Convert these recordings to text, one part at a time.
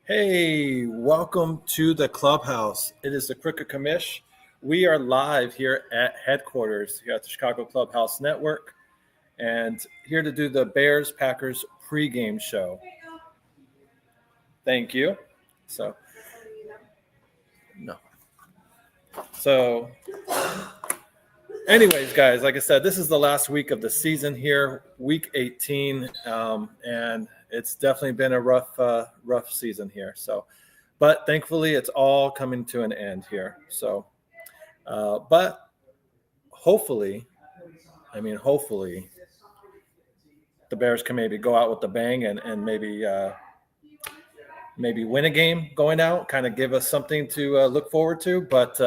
Hey, welcome to the Clubhouse. It is the Cricket Commish. We are live here at headquarters here at the Chicago Clubhouse Network and here to do the Bears Packers pregame show. Thank you. So, no. So, anyways, guys, like I said, this is the last week of the season here, week 18, and it's definitely been a rough season here. So, but thankfully, it's all coming to an end here. So, but hopefully, hopefully, the Bears can maybe go out with a bang and maybe win a game going out, kind of give us something to look forward to. But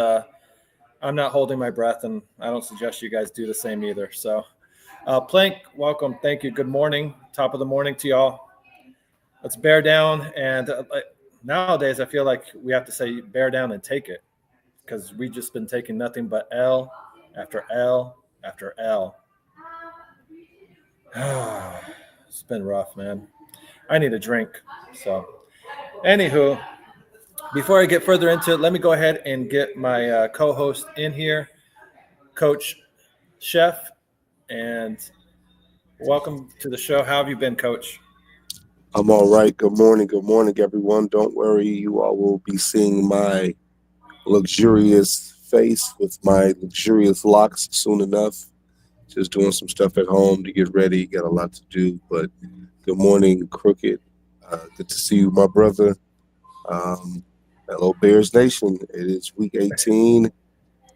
I'm not holding my breath, and I don't suggest you guys do the same either. So, Plank, welcome. Thank you. Good morning. Top of the morning to y'all. Let's bear down. And nowadays, I feel like we have to say bear down and take it because we've just been taking nothing but L after L after L. It's been rough, man. I need a drink. So, anywho, before I get further into it, let me go ahead and get my co-host in here, Coach Chef, and welcome to the show. How have you been, Coach? I'm all right. Good morning. Good morning, everyone. Don't worry. You all will be seeing my luxurious face with my luxurious locks soon enough. Just doing some stuff at home to get ready. Got a lot to do. But good morning, Crooked. Good to see you, my brother. Hello, Bears Nation. It is week 18.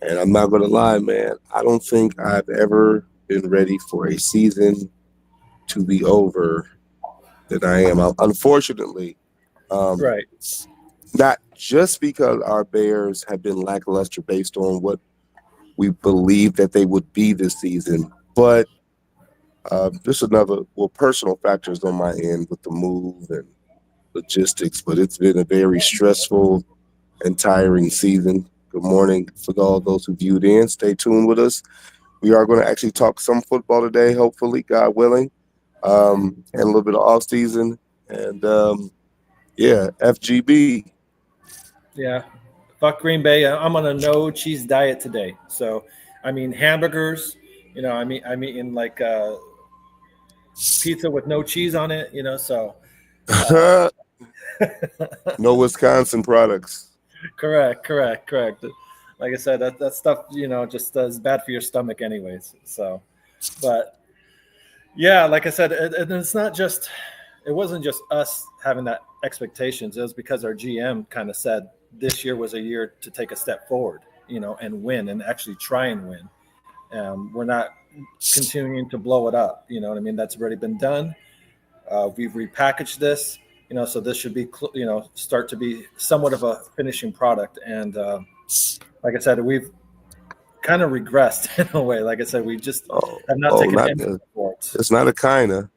And I'm not going to lie, man. I don't think I've ever been ready for a season to be over than I am. Unfortunately, Right. not just because our Bears have been lackluster based on what we believe that they would be this season, but just personal factors on my end with the move and logistics. But it's been a very stressful and tiring season. Good morning for all those who viewed in. Stay tuned with us. We are going to actually talk some football today, hopefully, God willing, and a little bit of off season. And FGB. Yeah. Fuck Green Bay. I'm on a no cheese diet today. So, hamburgers. I'm eating like pizza with no cheese on it. So. No Wisconsin products. Correct. Like I said, that stuff, just is bad for your stomach, anyways. So, but yeah, like I said, it wasn't just us having that expectations. It was because our GM kind of said this year was a year to take a step forward, and win and actually try and win. We're not continuing to blow it up. You know what I mean? That's already been done. We've repackaged this, so this should be, start to be somewhat of a finishing product. And like I said, we've kind of regressed in a way. Like I said, we just have not taken any support. It's not a kind of.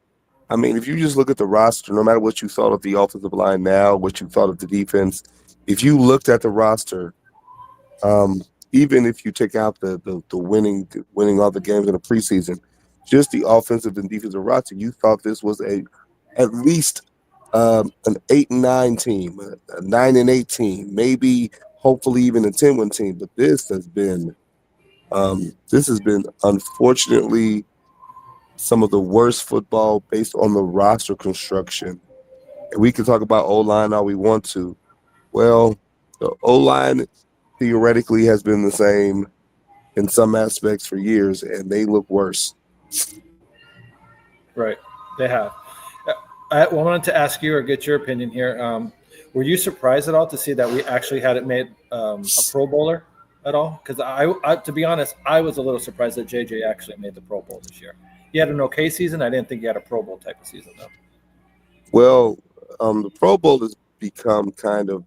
I mean, if you just look at the roster, no matter what you thought of the offensive line now, what you thought of the defense, if you looked at the roster, even if you take out the winning all the games in the preseason, just the offensive and defensive roster, you thought this was at least an 8-9 team, a 9-8 team, maybe hopefully even a 10-win team. But this has been unfortunately some of the worst football based on the roster construction. And we can talk about O-line all we want to. Well, the O-line theoretically has been the same in some aspects for years, and they look worse. Right, they have. I wanted to ask you or get your opinion here. Were you surprised at all to see that we actually had it made a Pro Bowler at all? Because I, to be honest, I was a little surprised that JJ actually made the Pro Bowl this year. He had an okay season. I didn't think he had a Pro Bowl type of season, though. Well, the Pro Bowl has become kind of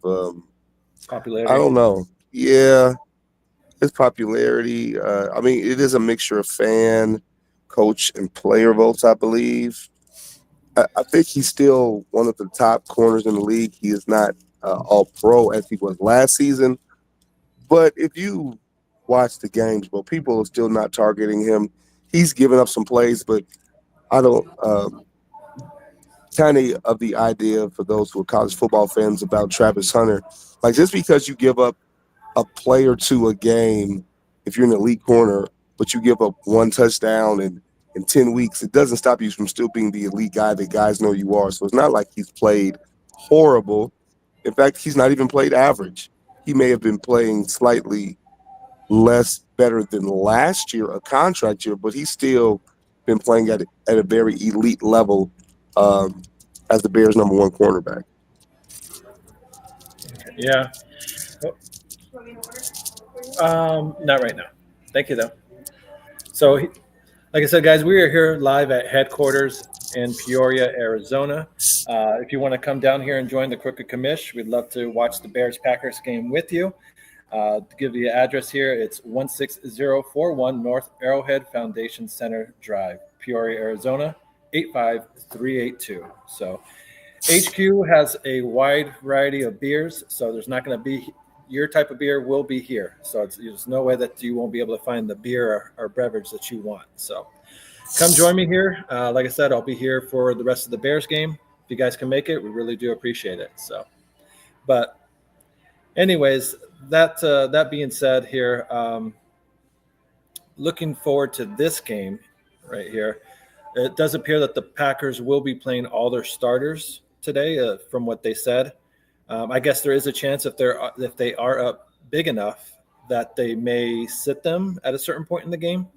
popularity. I don't know. Yeah, it's popularity. It is a mixture of fan, coach, and player votes, I believe. I think he's still one of the top corners in the league. He is not all pro as he was last season. But if you watch the games, people are still not targeting him. He's given up some plays, but I don't. kind of the idea for those who are college football fans about Travis Hunter. Like, just because you give up a play or two a game, if you're an elite corner, but you give up one touchdown in 10 weeks, it doesn't stop you from still being the elite guy that guys know you are. So it's not like he's played horrible. In fact, he's not even played average. He may have been playing slightly less better than last year, a contract year, but he's still been playing at a very elite level as the Bears' number one cornerback. Yeah. Not right now. Thank you, though. So, like I said, guys, we are here live at headquarters in Peoria, Arizona. If you want to come down here and join the Crooked Commish, we'd love to watch the Bears-Packers game with you. To give you the address here, it's 16041 North Arrowhead Foundation Center Drive, Peoria, Arizona, 85382. So HQ has a wide variety of beers, so there's not going to be your type of beer will be here. So there's no way that you won't be able to find the beer or beverage that you want. So come join me here. Like I said, I'll be here for the rest of the Bears game. If you guys can make it, we really do appreciate it. So, but anyways, that being said here, looking forward to this game right here. It does appear that the Packers will be playing all their starters today, from what they said. I guess there is a chance if they are up big enough that they may sit them at a certain point in the game.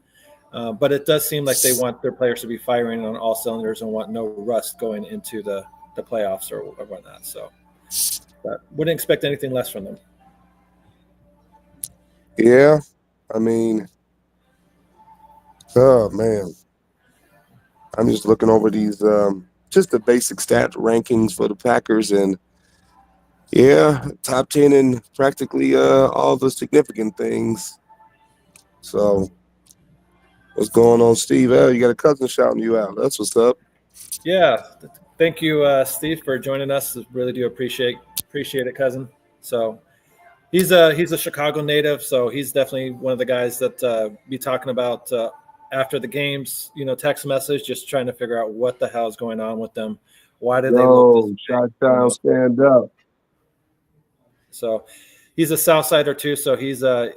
But it does seem like they want their players to be firing on all cylinders and want no rust going into the playoffs or whatnot. So, but wouldn't expect anything less from them. Yeah, I mean, oh man, I'm just looking over these just the basic stat rankings for the Packers, and yeah, top 10 in practically all the significant things. So, what's going on, Steve? Oh, you got a cousin shouting you out. That's what's up. Yeah, thank you, Steve, for joining us. Really do appreciate it, cousin. So he's a Chicago native, so he's definitely one of the guys that be talking about after the games. Text message, just trying to figure out what the hell is going on with them. Why did they look this shot down, stand up. So he's a Southsider too, so he's had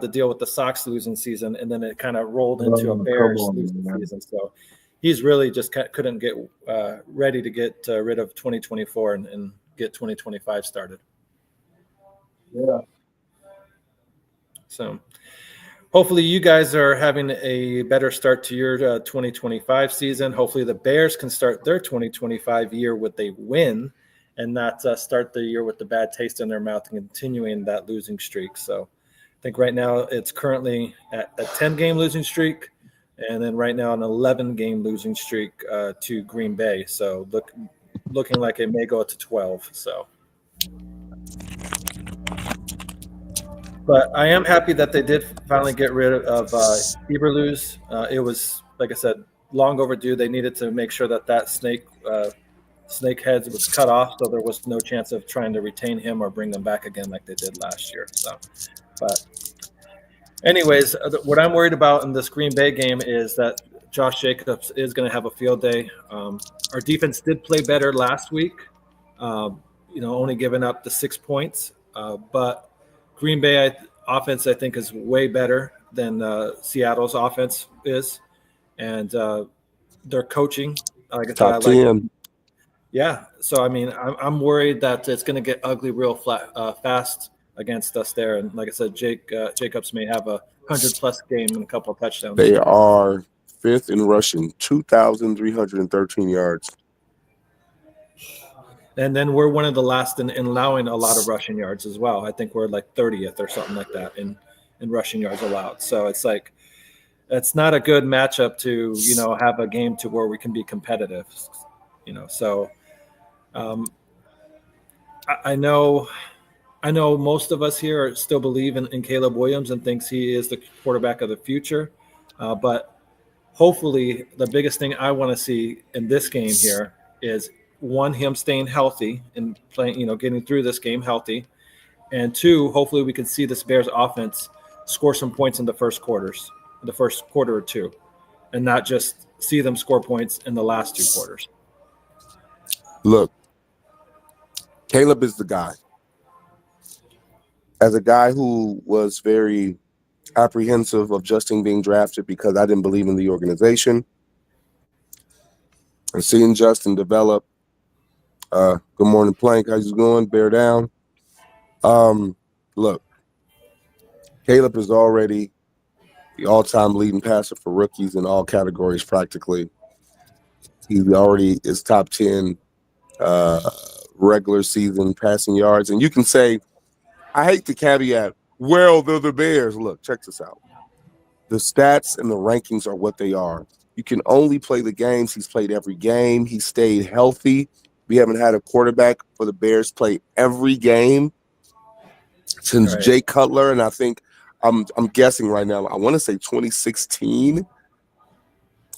to deal with the Sox losing season, and then it kind of rolled into a Bears losing season. So he's really just couldn't get ready to get rid of 2024 and get 2025 started. Yeah. So hopefully you guys are having a better start to your 2025 season. Hopefully the Bears can start their 2025 year with a win and not start the year with the bad taste in their mouth and continuing that losing streak. So I think right now it's currently at a 10-game losing streak, and then right now an 11-game losing streak to Green Bay. So looking like it may go to 12. So, but I am happy that they did finally get rid of Eberlus. It was, like I said, long overdue. They needed to make sure that snake heads was cut off, so there was no chance of trying to retain him or bring them back again like they did last year. So, but anyways, what I'm worried about in this Green Bay game is that Josh Jacobs is going to have a field day. Our defense did play better last week, only giving up the 6 points, but Green Bay offense, I think, is way better than Seattle's offense is, and their coaching, like I said, Top 10. Yeah, so I mean, I'm worried that it's going to get ugly real fast against us there, and like I said, Jacobs may have a 100+ game and a couple of touchdowns. They are 5th in rushing, 2,313 yards. And then we're one of the last in allowing a lot of rushing yards as well. I think we're like 30th or something like that in rushing yards allowed. So it's like it's not a good matchup to have a game to where we can be competitive. So. I know most of us here still believe in Caleb Williams and thinks he is the quarterback of the future. But hopefully the biggest thing I want to see in this game here is, one, him staying healthy and playing, getting through this game healthy. And two, hopefully we can see this Bears offense score some points in the first quarter or two, and not just see them score points in the last 2 quarters. Look, Caleb is the guy. As a guy who was very apprehensive of Justin being drafted because I didn't believe in the organization, and seeing Justin develop. Good morning, Plank. How's it going? Bear down. Look, Caleb is already the all-time leading passer for rookies in all categories practically. He already is top 10 regular season passing yards. And you can say, I hate the caveat, well, they're the Bears. Look, check this out. The stats and the rankings are what they are. You can only play the games. He's played every game. He stayed healthy. We haven't had a quarterback for the Bears play every game since Jay Cutler, and I think I'm guessing right now, I want to say 2016,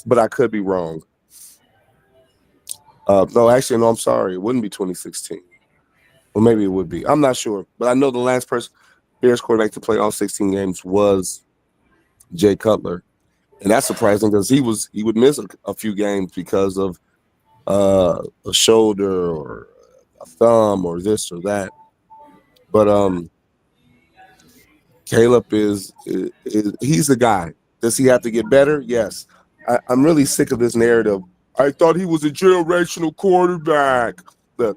but I could be wrong. No, actually, no, I'm sorry. It wouldn't be 2016. Or maybe it would be. I'm not sure. But I know the last person, Bears quarterback to play all 16 games was Jay Cutler. And that's surprising because he would miss a few games because of a shoulder or a thumb or this or that. But Caleb is he's the guy. Does he have to get better? Yes. I'm really sick of this narrative. I thought he was a generational quarterback. Look,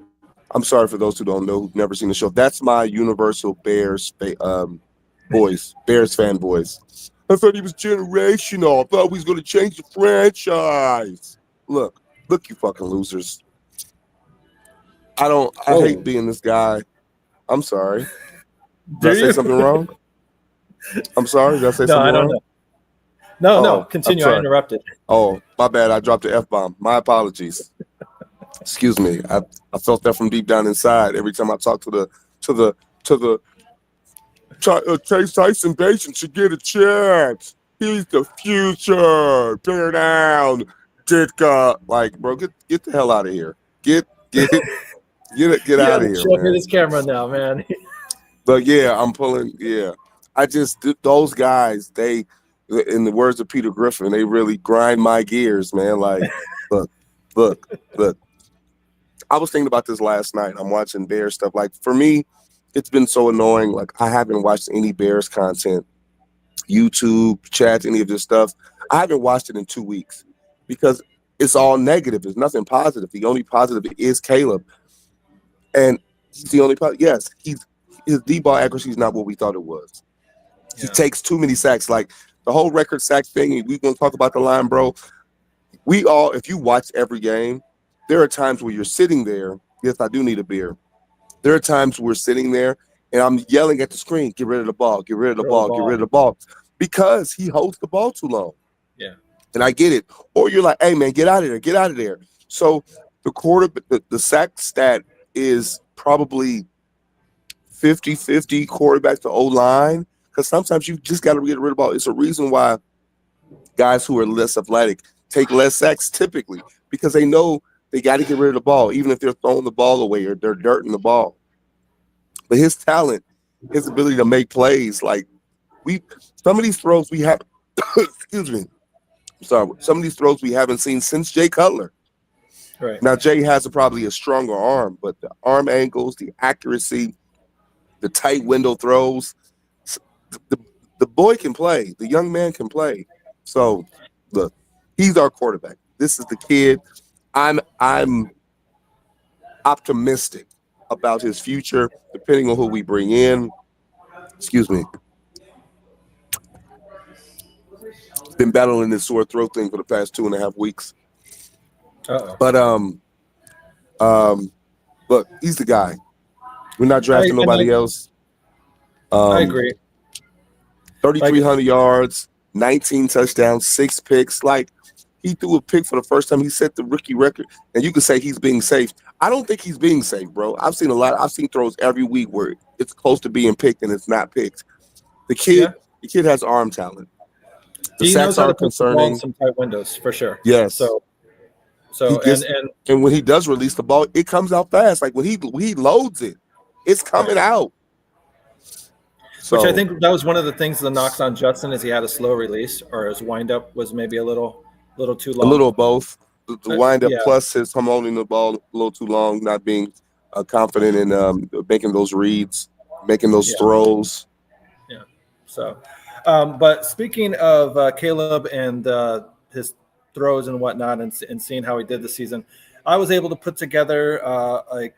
I'm sorry for those who don't know, who've never seen the show. That's my universal Bears voice, Bears fan voice. I thought he was generational. I thought he was going to change the franchise. Look, you fucking losers. I hate being this guy. I'm sorry. Did I say something wrong? I'm sorry. Did I say something wrong? No, continue. I interrupted. Oh, my bad. I dropped the F-bomb. My apologies. Excuse me. I felt that from deep down inside every time I talk to the Chase Tyson patient should get a chance. He's the future. Bear down, Ditka. Like, bro, get the hell out of here. Get out of here. Show me this camera now, man. But yeah, I'm pulling. Yeah, I just those guys. They, in the words of Peter Griffin, they really grind my gears, man. Like, look. I was thinking about this last night. I'm watching Bears stuff. Like, for me, it's been so annoying. Like, I haven't watched any Bears content, YouTube, chats, any of this stuff. I haven't watched it in 2 weeks because it's all negative. There's nothing positive. The only positive is Caleb. And he's the only yes, his D-ball accuracy is not what we thought it was. Yeah. He takes too many sacks. Like, the whole record sack thing, we're going to talk about the line, bro. If you watch every game, there are times where you're sitting there. Yes, I do need a beer. There are times we're sitting there and I'm yelling at the screen, get rid of the ball, get rid of the ball, get rid of the ball, because he holds the ball too long. Yeah. And I get it. Or you're like, hey, man, get out of there. So the sack stat is probably 50-50 quarterback to O-line, because sometimes you just got to get rid of the ball. It's a reason why guys who are less athletic take less sacks typically, because they know they got to get rid of the ball, even if they're throwing the ball away or they're dirting the ball. But his talent, his ability to make plays, like some of these throws we have, excuse me, some of these throws we haven't seen since Jay Cutler. Right. Now, Jay has probably a stronger arm, but the arm angles, the accuracy, the tight window throws, the boy can play. The young man can play. So, look, he's our quarterback. This is the kid. I'm optimistic about his future, depending on who we bring in. Excuse me. Been battling this sore throat thing for the past 2.5 weeks. Uh-oh. But look, he's the guy. We're not drafting nobody else. I agree. 3,300 yards, 19 touchdowns, 6 picks. Like, he threw a pick for the first time. He set the rookie record, and you could say he's being safe. I don't think he's being safe, bro. I've seen throws every week where it's close to being picked and it's not picked. The kid has arm talent. The he sacks knows how to are put the ball in some tight windows for sure. Yes. So and when he does release the ball, it comes out fast. Like when he loads it, it's coming out. So, which I think that was one of the things, the knocks on Justin, is he had a slow release, or his windup was maybe a little too long. A little of both. the wind-up Yeah. plus his holding the ball a little too long, not being confident in making those reads, making those throws. Yeah. So, but speaking of Caleb and his throws and whatnot, and seeing how he did this season, I was able to put together a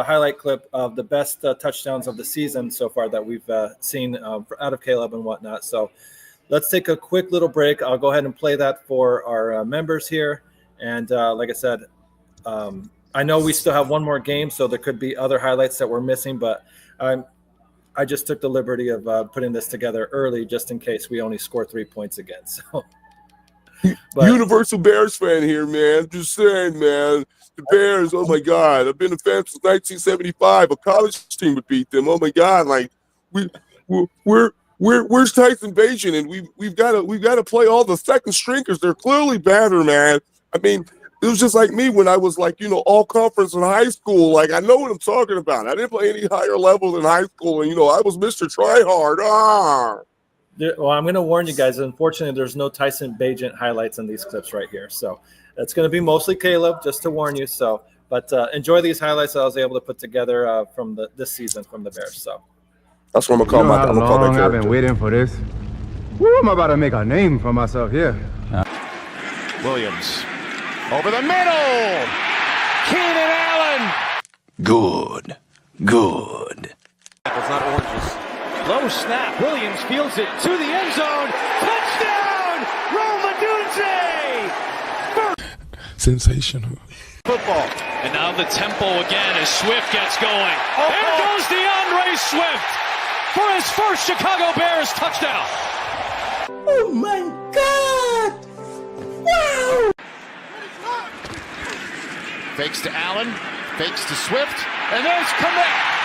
highlight clip of the best touchdowns of the season so far that we've seen out of Caleb and whatnot. So let's take a quick little break. I'll go ahead and play that for our members here. And like I said, I know we still have one more game, so there could be other highlights that we're missing, but I just took the liberty of putting this together early just in case we only score 3 points again. So. But, Universal Bears fan here, man. Just saying, man. The Bears, oh my God. I've been a fan since 1975. A college team would beat them. Oh my God. Like where's Tyson Bagent? And we've got to play all the second stringers. They're clearly better, man. I mean, it was just like me when I was like, all conference in high school. Like, I know what I'm talking about. I didn't play any higher level than high school, and I was Mr. Tryhard. Well, I'm going to warn you guys. Unfortunately, there's no Tyson Bagent highlights in these clips right here. So it's going to be mostly Caleb, just to warn you. So, but enjoy these highlights that I was able to put together from this season from the Bears. So that's what I'm going to call how long I've been waiting for this. Woo, I'm about to make a name for myself here. Williams over the middle. Keenan Allen. Good. Apples, not oranges. Low snap. Williams fields it to the end zone. Touchdown! Roma Dunze! Sensational. Football. And now the tempo again as Swift gets going. There goes DeAndre Swift for his first Chicago Bears touchdown. Oh my God! Wow! Fakes to Allen. Fakes to Swift. And there's Kmet.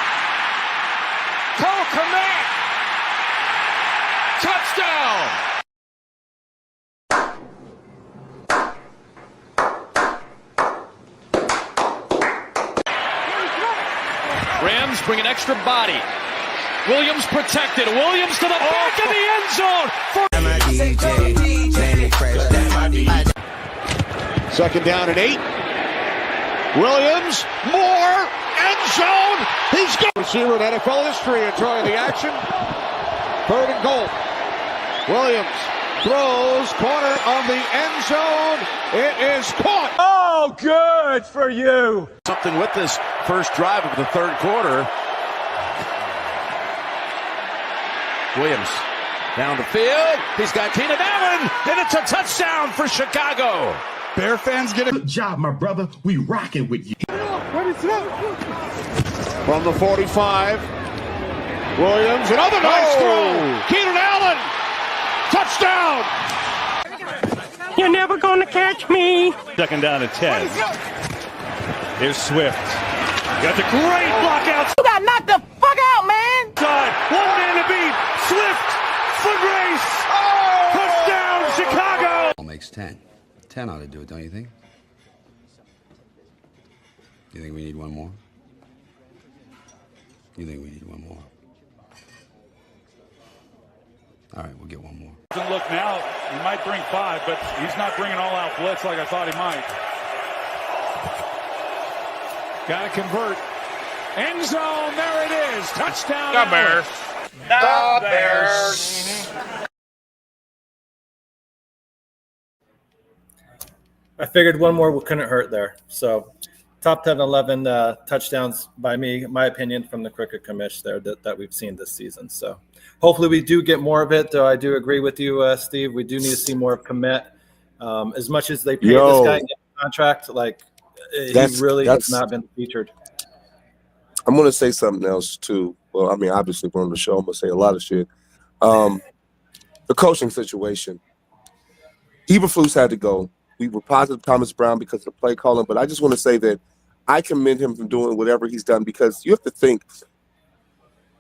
Cole Kmet. Touchdown! Rams bring an extra body. Williams protected. Williams to the back of the end zone. Second down and 8. Williams, more, end zone. He's got receiver in NFL history enjoying the action. 3rd and goal. Williams throws, corner of the end zone. It is caught. Oh, good for you. Something with this first drive of the 3rd quarter. Williams down the field. He's got Keenan Allen, and it's a touchdown for Chicago. Bear fans get a Good job, my brother. We rocking with you. From the 45. Williams, another nice throw. Keenan Allen, touchdown. You're never gonna catch me. 2nd down and 10. Here's Swift. Got the great block out. You got knocked the fuck out, man. Side. One man to beat. Swift. Foot race. Touchdown, Chicago. Makes 10. 10 ought to do it, don't you think? You think we need one more? You think we need one more? All right, we'll get one more. Doesn't look now. He might bring 5, but he's not bringing all-out blitz like I thought he might. Got to convert. End zone. There it is. Touchdown. The Bears. The Bears. I figured one more couldn't hurt there. So top 10, 11 touchdowns by me, my opinion, from the Cricket Commish there that we've seen this season. So hopefully we do get more of it, though I do agree with you, Steve. We do need to see more of Kmet. As much as they pay this guy a contract, like he really has not been featured. I'm going to say something else, too. Well, I mean, obviously, we're on the show. I'm going to say a lot of shit. The coaching situation. Eberflus had to go. We were positive Thomas Brown because of the play calling, but I just want to say that I commend him for doing whatever he's done, because you have to think,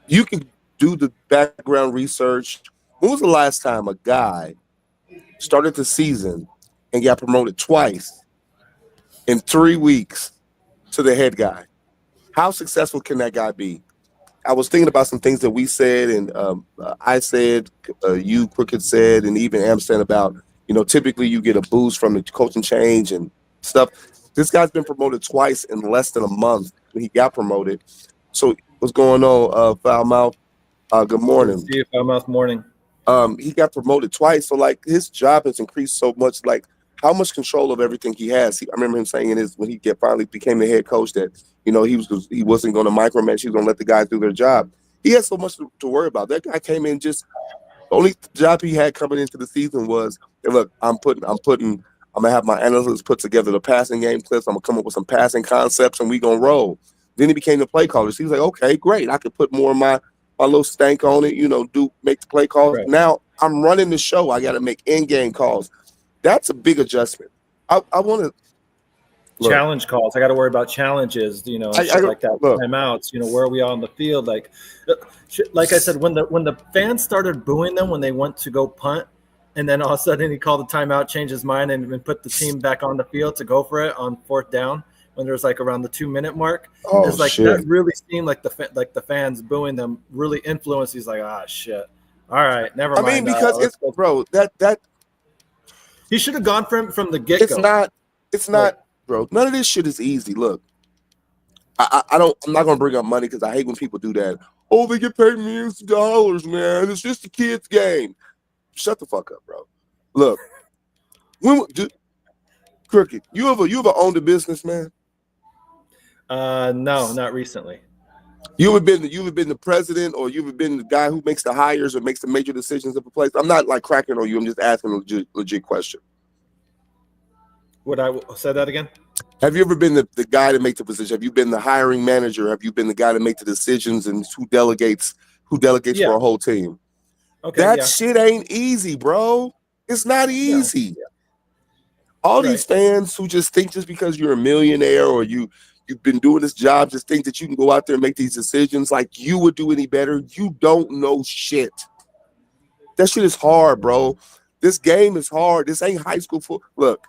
you can do the background research. When was the last time a guy started the season and got promoted twice in 3 weeks to the head guy? How successful can that guy be? I was thinking about some things that we said, and I said, you, Crooked said, and even Am said about, typically you get a boost from the coaching change, and stuff. This guy's been promoted twice in less than a month when he got promoted. So what's going on, Foul Mouth? Good morning. See you, Foul Mouth. Morning. He got promoted twice, so like his job has increased so much. Like how much control of everything he has. I remember him saying when he finally became the head coach that he wasn't going to micromanage. He was going to let the guys do their job. He had so much to worry about. That guy came in the only job he had coming into the season was, hey, look, I'm gonna have my analysts put together the passing game clips. I'm gonna come up with some passing concepts, and we gonna roll. Then he became the play caller. So he was like, okay, great. I could put more of my little stank on it, make the play calls. Right. Now I'm running the show. I got to make in-game calls. That's a big adjustment. I want to challenge calls. I got to worry about challenges, shit like that. Timeouts, where are we on the field? Like I said, when the fans started booing them when they went to go punt, and then all of a sudden he called a timeout, changed his mind, and put the team back on the field to go for it on 4th down when there was like around the 2-minute mark. It's like shit. That really seemed like the fans booing them really influenced. He's like, shit. All right, never mind. I mean, because it's bro, that he should have gone from the get-go. It's not, bro. None of this shit is easy. Look, I'm not gonna bring up money because I hate when people do that. Oh, they get paid millions of dollars, man. It's just a kid's game. Shut the fuck up, bro. Look, Crooked, you ever owned a business, man? No, not recently. You ever been the president, or you ever been the guy who makes the hires or makes the major decisions of a place? I'm not like cracking on you. I'm just asking a legit question. Would I say that again? Have you ever been the guy to make the position? Have you been the hiring manager? Have you been the guy to make the decisions and who delegates for a whole team? Okay, that shit ain't easy, bro. It's not easy. Yeah. All these fans who just think just because you're a millionaire or you've been doing this job, just think that you can go out there and make these decisions like you would do any better. You don't know shit. That shit is hard, bro. This game is hard. This ain't high school football. Look,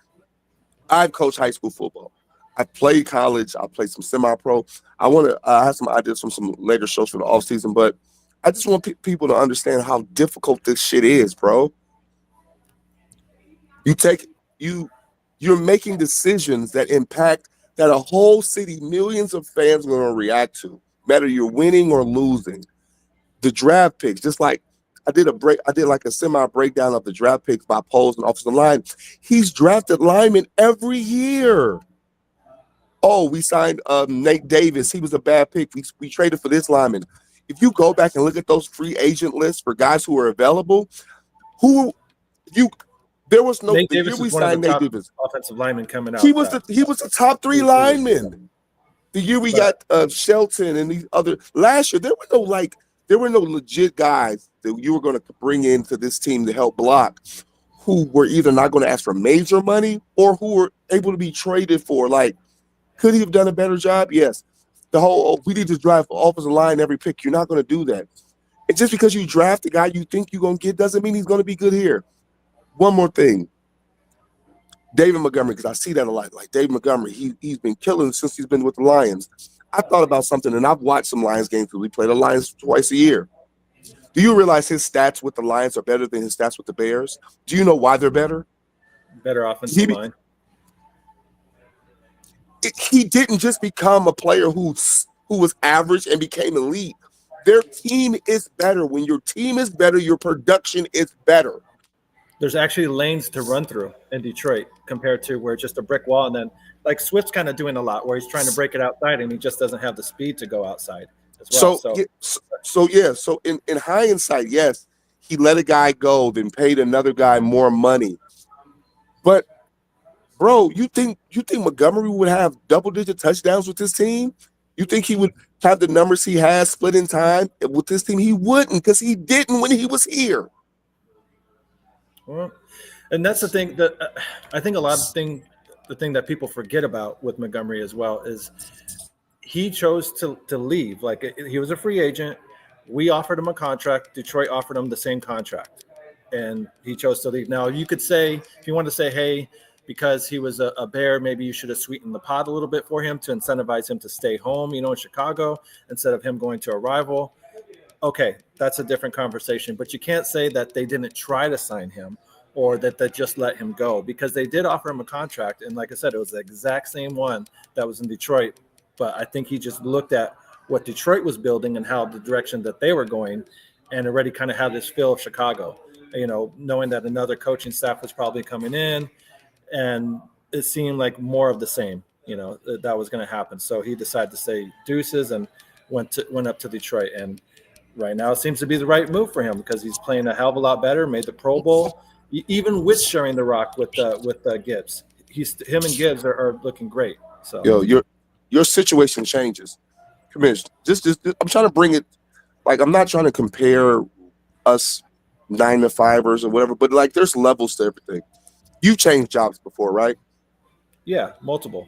I've coached high school football. I played college. I played some semi-pro. I want to have some ideas from some later shows for the offseason, but I just want people to understand how difficult this shit is, bro. You're making decisions that impact that a whole city, millions of fans are going to react to, whether you're winning or losing. The draft picks, just like I did like a semi-breakdown of the draft picks by polls and offensive line. He's drafted linemen every year. Oh, we signed Nate Davis. He was a bad pick. We traded for this lineman. If you go back and look at those free agent lists for guys who are available, there was no Nate Davis was one of the top offensive linemen coming out. He was the top 3 linemen. The year we got Shelton and these other last year, there were no legit guys that you were going to bring into this team to help block who were either not going to ask for major money or who were able to be traded for. Like, could he have done a better job? Yes. The whole we need to drive for offensive line every pick. You're not going to do that. And just because you draft a guy you think you're going to get doesn't mean he's going to be good here. One more thing. David Montgomery, because I see that a lot. Like David Montgomery, he's been killing since he's been with the Lions. I thought about something, and I've watched some Lions games because we play the Lions twice a year. Do you realize his stats with the Lions are better than his stats with the Bears? Do you know why they're better? Better offensive line. He didn't just become a player who was average and became elite. Their team is better. When your team is better, your production is better. There's actually lanes to run through in Detroit compared to where it's just a brick wall. And then like Swift's kind of doing a lot where he's trying to break it outside and he just doesn't have the speed to go outside as well. So in hindsight, yes, he let a guy go, then paid another guy more money. But bro, you think Montgomery would have double-digit touchdowns with this team? You think he would have the numbers he has split in time with this team? He wouldn't, because he didn't when he was here. Well, and that's the thing that I think the thing that people forget about with Montgomery as well is he chose to leave. Like he was a free agent. We offered him a contract. Detroit offered him the same contract, and he chose to leave. Now you could say, if you want to say, hey, because he was a Bear, maybe you should have sweetened the pot a little bit for him to incentivize him to stay home, in Chicago instead of him going to a rival. Okay, that's a different conversation. But you can't say that they didn't try to sign him or that they just let him go, because they did offer him a contract. And like I said, it was the exact same one that was in Detroit. But I think he just looked at what Detroit was building and how the direction that they were going, and already kind of had this feel of Chicago, knowing that another coaching staff was probably coming in, and it seemed like more of the same, that was going to happen. So he decided to say deuces and went up to Detroit. And right now it seems to be the right move for him, because he's playing a hell of a lot better, made the Pro Bowl, even with sharing the rock with Gibbs. Him and Gibbs are looking great. So your situation changes. Come here, just I'm trying to bring it, like, I'm not trying to compare us 9-to-5ers or whatever, but like there's levels to everything. You changed jobs before, right? Yeah, multiple.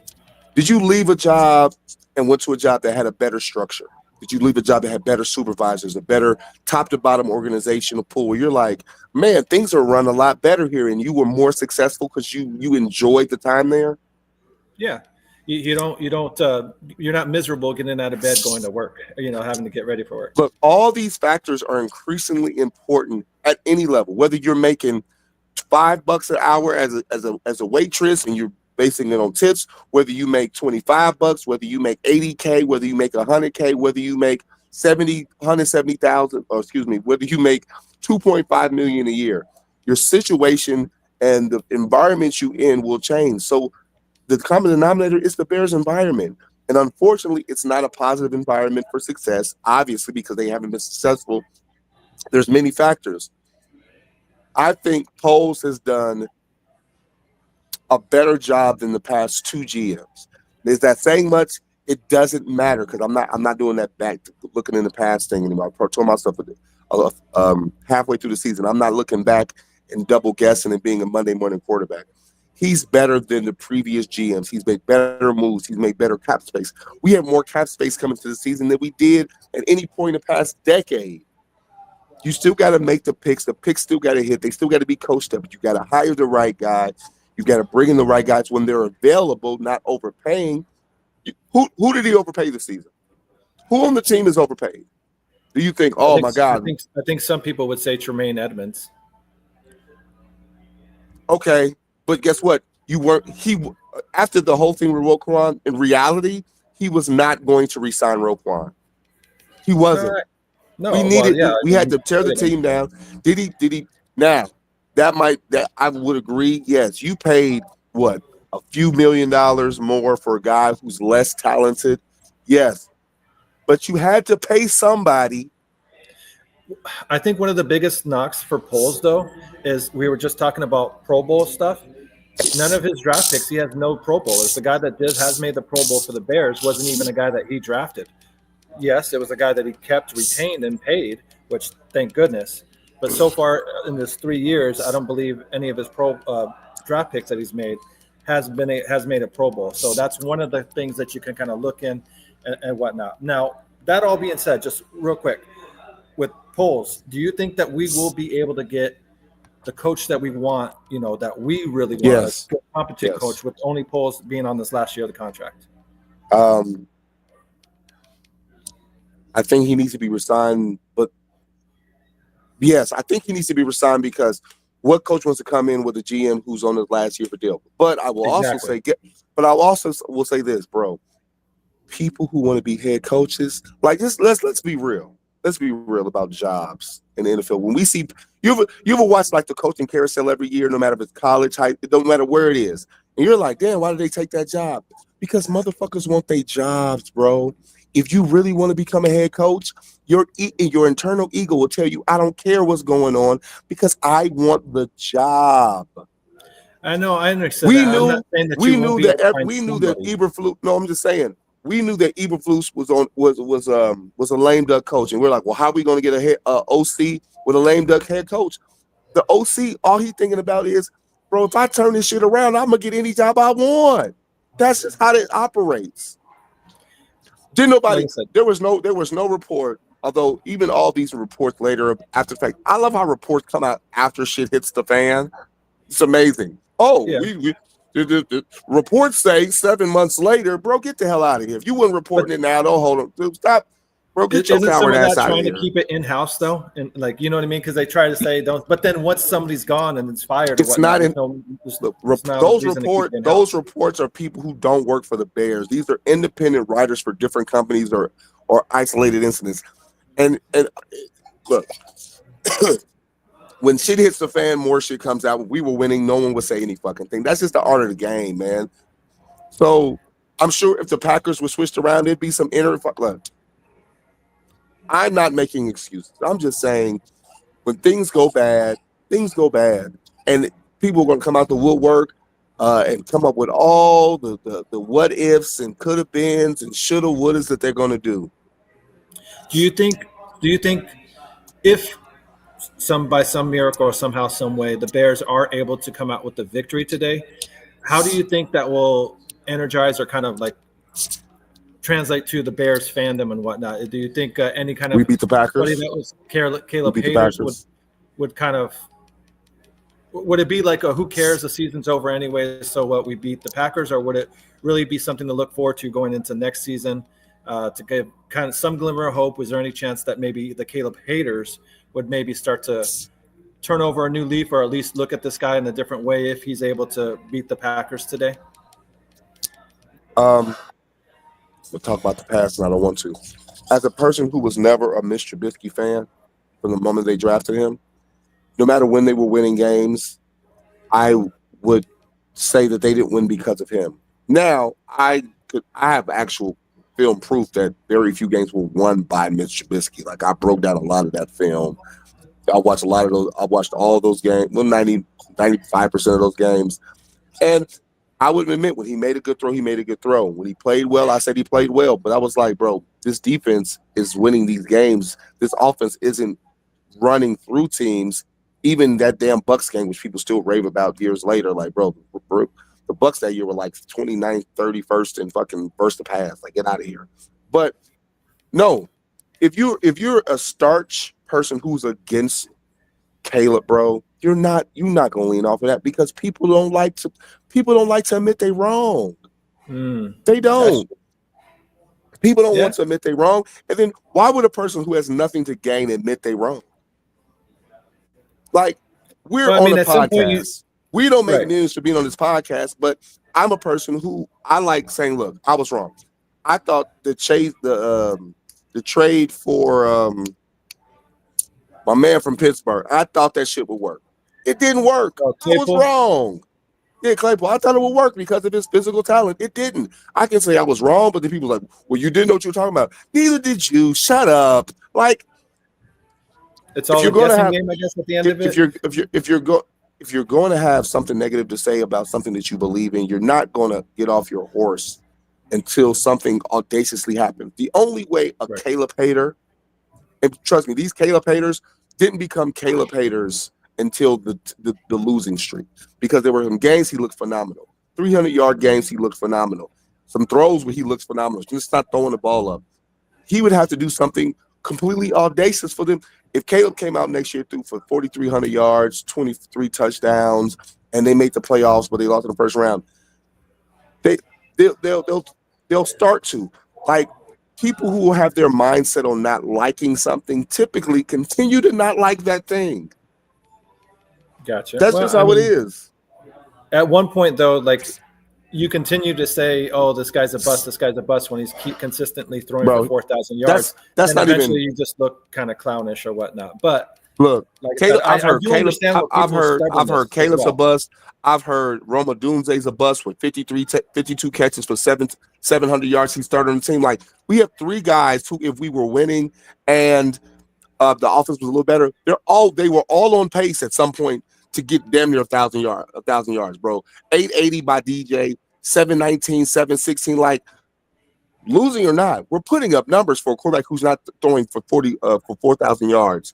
Did you leave a job and went to a job that had a better structure? Did you leave a job that had better supervisors, a better top to bottom organizational pool, where you're like, man, things are run a lot better here, and you were more successful because you enjoyed the time there? Yeah. You're not miserable getting out of bed going to work, having to get ready for work. Look, all these factors are increasingly important at any level, whether you're making $5 an hour as a waitress and you're basing it on tips, whether you make $25, whether you make $80K, whether you make $100K, whether you make $170,000, or excuse me, whether you make $2.5 million a year, your situation and the environment you in will change. So the common denominator is the Bears environment. And unfortunately, it's not a positive environment for success, obviously, because they haven't been successful. There's many factors. I think Poles has done a better job than the past two GMs. Is that saying much? It doesn't matter, because I'm not doing that back looking in the past thing anymore. I told myself halfway through the season, I'm not looking back and double guessing and being a Monday morning quarterback. He's better than the previous GMs. He's made better moves. He's made better cap space. We have more cap space coming to the season than we did at any point in the past decade. You still got to make the picks. The picks still got to hit. They still got to be coached up. You got to hire the right guy. You got to bring in the right guys when they're available, not overpaying. Who did he overpay this season? Who on the team is overpaid? Do you think, my God. I think some people would say Tremaine Edmonds. Okay. But guess what? After the whole thing with Roquan, in reality, he was not going to re-sign Roquan. He wasn't. No, we had to tear the team down. Did he? Now, that I would agree. Yes, you paid what, a few $1 million more for a guy who's less talented. Yes, but you had to pay somebody. I think one of the biggest knocks for Poles, though, is we were just talking about Pro Bowl stuff. None of his draft picks, he has no Pro Bowlers. The guy that has made the Pro Bowl for the Bears wasn't even a guy that he drafted. Yes, it was a guy that he kept, retained, and paid, which thank goodness. But so far in this 3 years, I don't believe any of his draft picks that he's made has made a Pro Bowl. So that's one of the things that you can kind of look in and whatnot. Now, that all being said, just real quick, with Poles, do you think that we will be able to get the coach that we want, that we really want, yes, a competent coach, with only Poles being on this last year of the contract? I think he needs to be resigned, but yes, I think he needs to be resigned, because what coach wants to come in with a GM who's on his last year for deal? But I will also say this, bro. People who want to be head coaches, like this, let's be real. Let's be real about jobs in the NFL. When we see you ever watch like the coaching carousel every year, no matter if it's college, hype, it don't matter where it is, and you're like, damn, why did they take that job? Because motherfuckers want their jobs, bro. If you really want to become a head coach, your internal ego will tell you, I don't care what's going on, because I want the job. I know, I understand. We knew that Eberflus. No, I'm just saying. We knew that Eberflus was a lame duck coach, and we're like, well, how are we going to get a OC with a lame duck head coach? The OC, all he's thinking about is, bro, if I turn this shit around, I'm gonna get any job I want. That's just how it operates. Didn't nobody? There was no report. Although even all these reports later after the fact, I love how reports come out after shit hits the fan. It's amazing. The reports say 7 months later, bro, get the hell out of here. If you weren't reporting it now, don't hold them. Stop. Bro, get your Isn't some coward of ass that out of trying to here. keep it in house though, and like you know what I mean? Because they try to say don't, but then once somebody's gone and it's fired or It's whatnot, not in there's no reason to keep it in those house. reports are people who don't work for the Bears. These are independent writers for different companies or isolated incidents. And look, when shit hits the fan, more shit comes out. When we were winning, no one would say any fucking thing. That's just the art of the game, man. So I'm sure if the Packers were switched around, it'd be some inner. Look, I'm not making excuses. I'm just saying when things go bad, and people are going to come out the woodwork and come up with all the what ifs and could have beens and shoulda wouldas that they're going to do. Do you think if by some miracle or somehow, some way, the Bears are able to come out with the victory today, how do you think that will energize or kind of like translate to the Bears fandom and whatnot? Do you think any kind We of beat the somebody Packers. that was We Caleb beat the haters Packers. would kind of would it be like a who cares, the season's over anyway, so what, we beat the Packers, or would it really be something to look forward to going into next season to give kind of some glimmer of hope? Was there any chance that maybe the Caleb haters would maybe start to turn over a new leaf, or at least look at this guy in a different way if he's able to beat the Packers today? We'll talk about the past, and I don't want to. As a person who was never a Mitch Trubisky fan from the moment they drafted him, no matter when they were winning games, I would say that they didn't win because of him. Now, I have actual film proof that very few games were won by Mitch Trubisky. Like, I broke down a lot of that film. I watched a lot of those. I watched all those games, 95% of those games. And I would admit, when he made a good throw, he made a good throw. When he played well, I said he played well. But I was like, bro, this defense is winning these games. This offense isn't running through teams. Even that damn Bucks game, which people still rave about years later, like, bro, the Bucks that year were like 29th, 31st, and fucking first to pass. Like, get out of here. But no, if you're a starch person who's against Caleb, bro, you're not gonna lean off of that because people don't like to admit they wrong. They don't. People don't want to admit they wrong. And then why would a person who has nothing to gain admit they wrong? Like, we're on a podcast. We don't make news for being on this podcast, but I'm a person who I like saying, look, I was wrong. I thought the trade for my man from Pittsburgh, I thought that shit would work. It didn't work. I was wrong. Yeah, Claypool, I thought it would work because of his physical talent. It didn't. I can say I was wrong, but the people are like, well, you didn't know what you were talking about. Neither did you. Shut up. Like, it's all a guessing game, I guess, at the end of it. If you're going to have something negative to say about something that you believe in, you're not going to get off your horse until something audaciously happens. The only way a Caleb hater, and trust me, these Caleb haters didn't become Caleb haters until the losing streak, because there were some games he looked phenomenal. 300-yard games, he looked phenomenal. Some throws where he looks phenomenal. Just not throwing the ball up. He would have to do something completely audacious for them. If Caleb came out next year through for 4,300 yards, 23 touchdowns, and they made the playoffs, but they lost in the first round, they'll start to, like, people who have their mindset on not liking something typically continue to not like that thing. Gotcha. That's just how it is. At one point, though, like, you continue to say, "Oh, this guy's a bust. This guy's a bust." When he's consistently throwing for 4,000 yards, that's not eventually even. you just look kind of clownish or whatnot. But look, like Caleb, I've heard Caleb's well. a bust. I've heard Roma Dunze's a bust with 52 catches for 700 yards. He started on the team. Like, we have three guys who, if we were winning and the offense was a little better, they were all on pace at some point to get damn near 1,000 yards, bro. 880 by DJ, 719, 716. Like, losing or not, we're putting up numbers for a quarterback who's not throwing for 4,000 yards.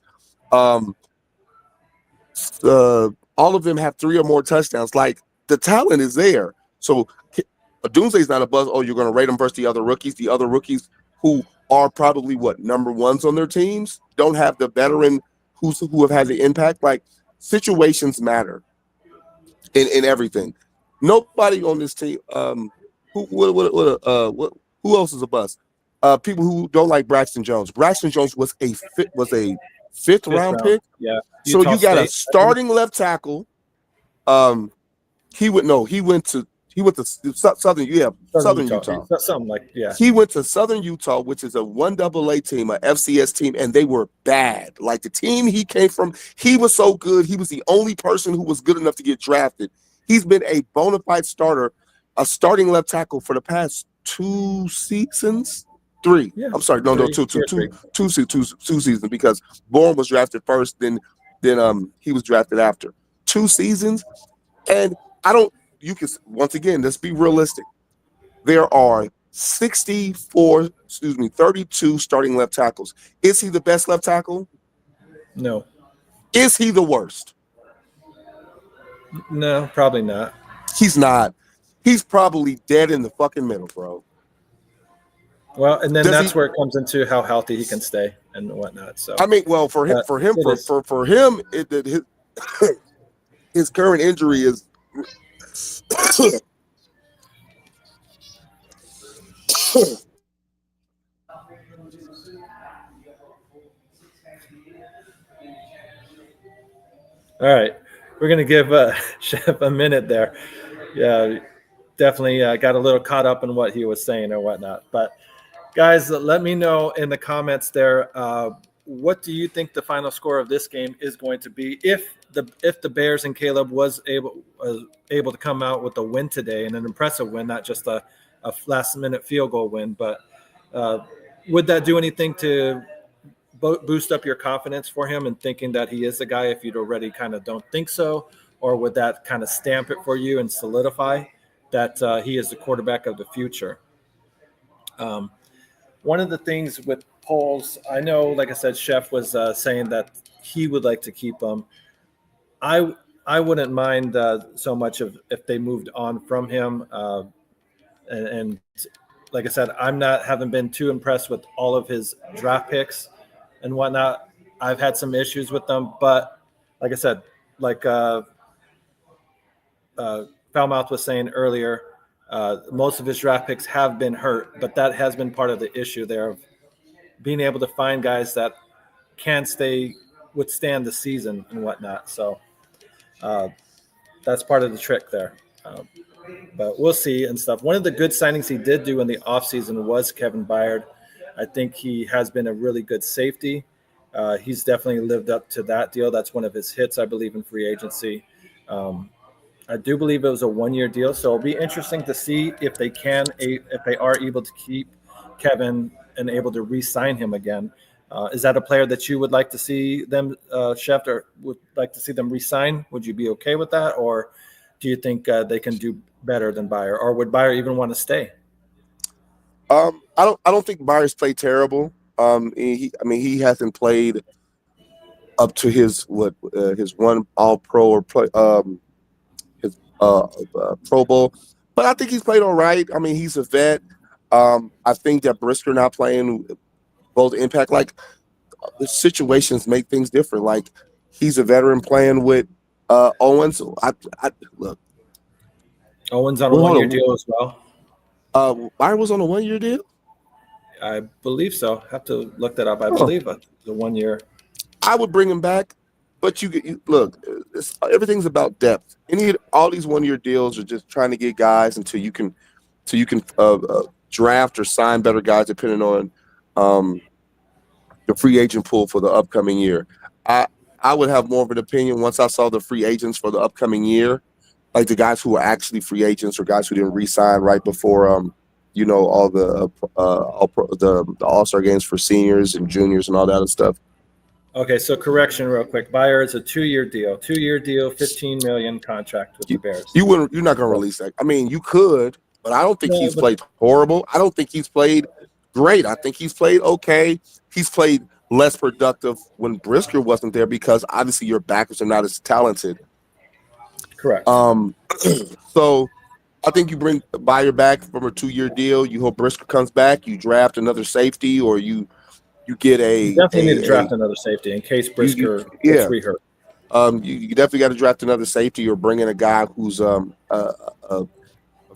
All of them have 3 or more touchdowns. Like, the talent is there. So Dunze's not a buzz. Oh, you're going to rate them versus the other rookies. The other rookies who are probably number ones on their teams don't have the veteran who have had the impact. Like, situations matter in everything. Nobody on this team. Who else is a bust? people who don't like Braxton Jones. Braxton Jones was a fifth round pick. Yeah. So Utah you got State, a starting left tackle. He went to Southern Utah. Something like, yeah. He went to Southern Utah, which is a 1AA team, a FCS team, and they were bad. Like the team he came from, he was so good. He was the only person who was good enough to get drafted. He's been a bona fide starter, a starting left tackle for the past 2 seasons. 3. Yeah, I'm sorry, no, two seasons, because Bourne was drafted first, then he was drafted after. 2 seasons, and once again, let's be realistic. There are 32 starting left tackles. Is he the best left tackle? No. Is he the worst? No, probably not. He's not. He's probably dead in the fucking middle, bro. Well, and then that's where it comes into how healthy he can stay and whatnot. So I mean, well, for him, his current injury is. All right, we're gonna give Chef a minute there. Yeah, definitely got a little caught up in what he was saying or whatnot. But guys, let me know in the comments there. What do you think the final score of this game is going to be? If the Bears and Caleb was able to come out with a win today, and an impressive win, not just a last-minute field goal win, but would that do anything to boost up your confidence for him and thinking that he is the guy if you'd already kind of don't think so? Or would that kind of stamp it for you and solidify that he is the quarterback of the future? One of the things with polls, I know, like I said, Chef was saying that he would like to keep him. I wouldn't mind so much if they moved on from him. And like I said, haven't been too impressed with all of his draft picks and whatnot. I've had some issues with them, but like I said, like Foulmouth was saying earlier, most of his draft picks have been hurt, but that has been part of the issue there of being able to find guys that can withstand the season and whatnot. So that's part of the trick there. But we'll see and stuff. One of the good signings he did do in the offseason was Kevin Byard. I think he has been a really good safety. He's definitely lived up to that deal. That's one of his hits, I believe, in free agency. I do believe it was a 1-year deal, so it'll be interesting to see if they are able to keep Kevin and able to re-sign him again. Is that a player that you would like to see them, Chef, or would like to see them re-sign? Would you be okay with that, or do you think they can do better than Byard, or would Byard even want to stay? I don't think Byard's played terrible. He hasn't played up to his one All-Pro or his Pro Bowl, but I think he's played all right. I mean, he's a vet. I think that Brisker not playing both impact, like the situations make things different. Like he's a veteran playing with Owens. Look, Owens on a 1-year deal as well. Byard was on a 1-year deal? I believe so. Have to look that up. I believe the 1 year. I would bring him back, but you look. Everything's about depth. All these 1-year deals are just trying to get guys until you can draft or sign better guys depending on the free agent pool for the upcoming year. I would have more of an opinion once I saw the free agents for the upcoming year, like the guys who are actually free agents or guys who didn't re-sign right before all the All-Star games for seniors and juniors and all that other stuff. Okay, so correction real quick. Byard is a 2-year deal. 2-year deal, $15 million contract with the Bears. You're not going to release that. I mean, you could, but I don't think he's played horrible. I don't think he's played great. I think he's played okay. He's played less productive when Brisker wasn't there because obviously your backers are not as talented. Correct. So I think you bring Byard back from a 2-year deal. You hope Brisker comes back. You draft another safety, or you get you definitely need to draft another safety in case Brisker gets re-hurt. You definitely got to draft another safety or bring in a guy who's a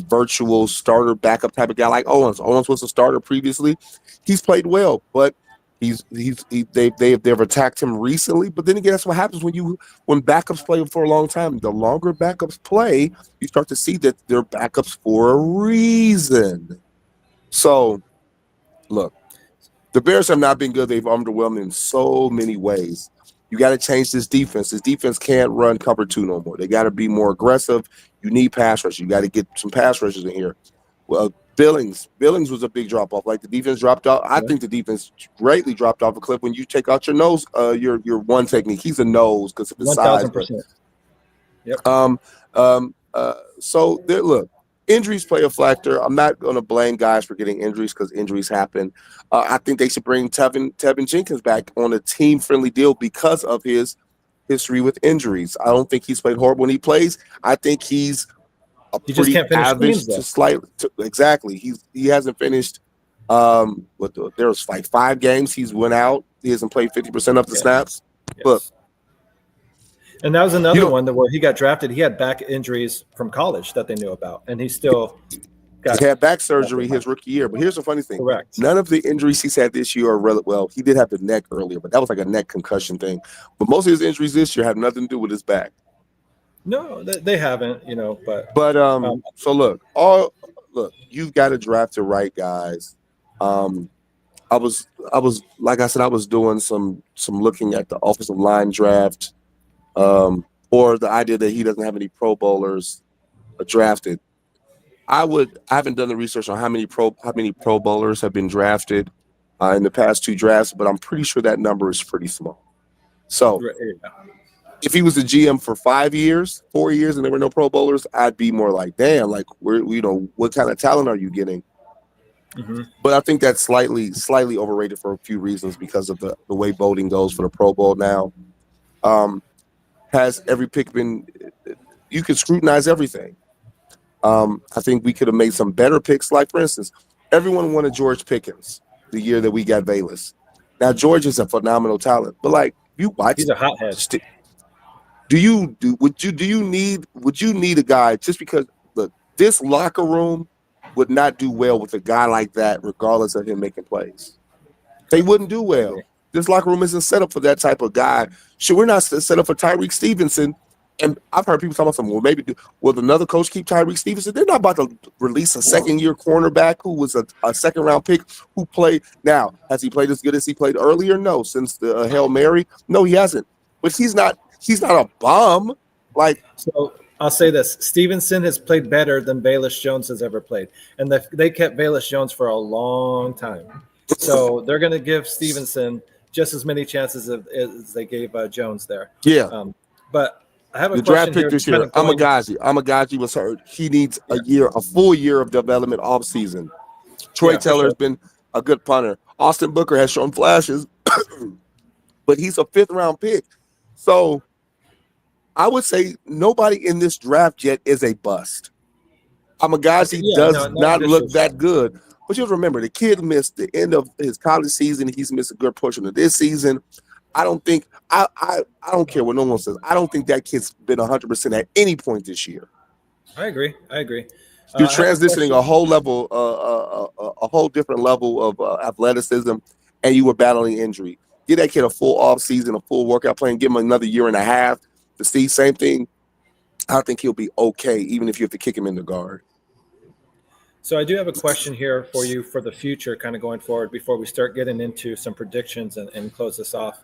virtual starter backup type of guy like Owens. Owens was a starter previously. He's played well, but they've attacked him recently. But then again, that's what happens when backups play for a long time. The longer backups play, you start to see that they're backups for a reason. So, look, the Bears have not been good. They've underwhelmed in so many ways. You got to change this defense. This defense can't run cover 2 no more. They got to be more aggressive. You need pass rush. You got to get some pass rushers in here. Well, Billings was a big drop off. Like the defense dropped off. I think the defense greatly dropped off a cliff when you take out your nose, your one technique. He's a nose because of his size. 1,000%. Yep. So there, look, injuries play a factor. I'm not going to blame guys for getting injuries because injuries happen. I think they should bring Tevin Jenkins back on a team-friendly deal because of his history with injuries. I don't think he's played horrible when he plays. I think he's He just can't finish average games, to slightly. Exactly. He hasn't finished. There was like 5 games he's went out. He hasn't played 50% of the snaps. Yes. Look. And that was another one where he got drafted. He had back injuries from college that they knew about, and he still he had back surgery his rookie year. But here's the funny thing: correct. None of the injuries he's had this year are well. He did have the neck earlier, but that was like a neck concussion thing. But most of his injuries this year have nothing to do with his back. No, they haven't. But so look, you've got to draft the right guys. I was like I said, I was doing some looking at the offensive line draft. Or the idea that he doesn't have any Pro Bowlers drafted. I haven't done the research on how many Pro Bowlers have been drafted in the past 2 drafts, but I'm pretty sure that number is pretty small. So if he was a GM for 4 years, and there were no Pro Bowlers, I'd be more like, damn, like what kind of talent are you getting? Mm-hmm. But I think that's slightly overrated for a few reasons because of the way voting goes for the Pro Bowl now. Has every pick been – you can scrutinize everything. I think we could have made some better picks. Like, for instance, everyone wanted George Pickens the year that we got Bayless. Now, George is a phenomenal talent. But, like, you watch – he's a hothead. Would you need a guy just because – look, this locker room would not do well with a guy like that regardless of him making plays. They wouldn't do well. This locker room isn't set up for that type of guy. Sure, we're not set up for Tyreek Stevenson. And I've heard people talking about something. Well, will another coach keep Tyreek Stevenson? They're not about to release a second-year cornerback who was a second-round pick who played. Now, has he played as good as he played earlier? No. Since the Hail Mary? No, he hasn't. But he's not a bum. Like, so I'll say this. Stevenson has played better than Bayless Jones has ever played. And they kept Bayless Jones for a long time. So they're going to give Stevenson just as many chances as they gave Jones there. Yeah. But I have a the question draft pick this year. Amagazi was hurt. He needs a full year of development off season. Troy Taylor has been a good punter. Austin Booker has shown flashes, but he's a 5th-round pick. So I would say nobody in this draft yet is a bust. Amagazi does not look that good. But you have to remember, the kid missed the end of his college season. He's missed a good portion of this season. I don't think I don't care what no one says. I don't think that kid's been 100% at any point this year. I agree. You're transitioning a whole level, a whole different level of athleticism, and you were battling injury. Give that kid a full off season, a full workout plan. Give him another year and a half to see. Same thing. I think he'll be okay, even if you have to kick him in the guard. So I do have a question here for you for the future, kind of going forward before we start getting into some predictions and close this off.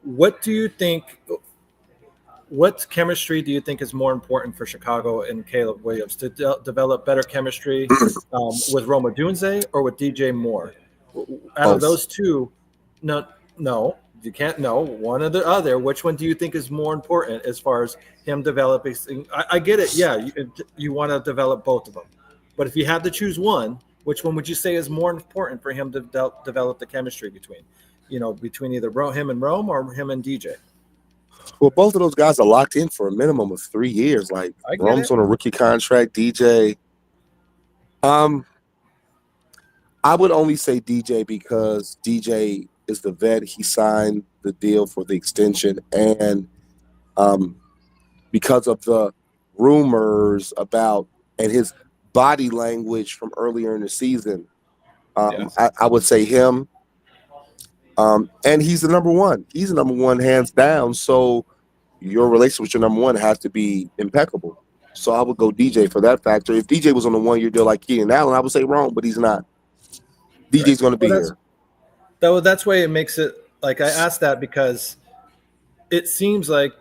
What do you think – what chemistry do you think is more important for Chicago and Caleb Williams to develop better chemistry with Roma Dunze or with DJ Moore? Out of those two, no, you can't know one or the other. Which one do you think is more important as far as him developing? I get it. Yeah, you want to develop both of them. But if you had to choose one, which one would you say is more important for him to develop the chemistry between either him and Rome or him and DJ? Well, both of those guys are locked in for a minimum of 3 years. Like, Rome's on a rookie contract. DJ, I would only say DJ because DJ is the vet. He signed the deal for the extension, and because of the rumors about and his body language from earlier in the season. Yes. I would say him. And he's the number one. He's the number one hands down. So your relationship with your number one has to be impeccable. So I would go DJ for that factor. If DJ was on a 1 year deal like Keenan Allen, I would say wrong, but he's not. DJ's going to be here. That's why it makes it like I asked that because it seems like,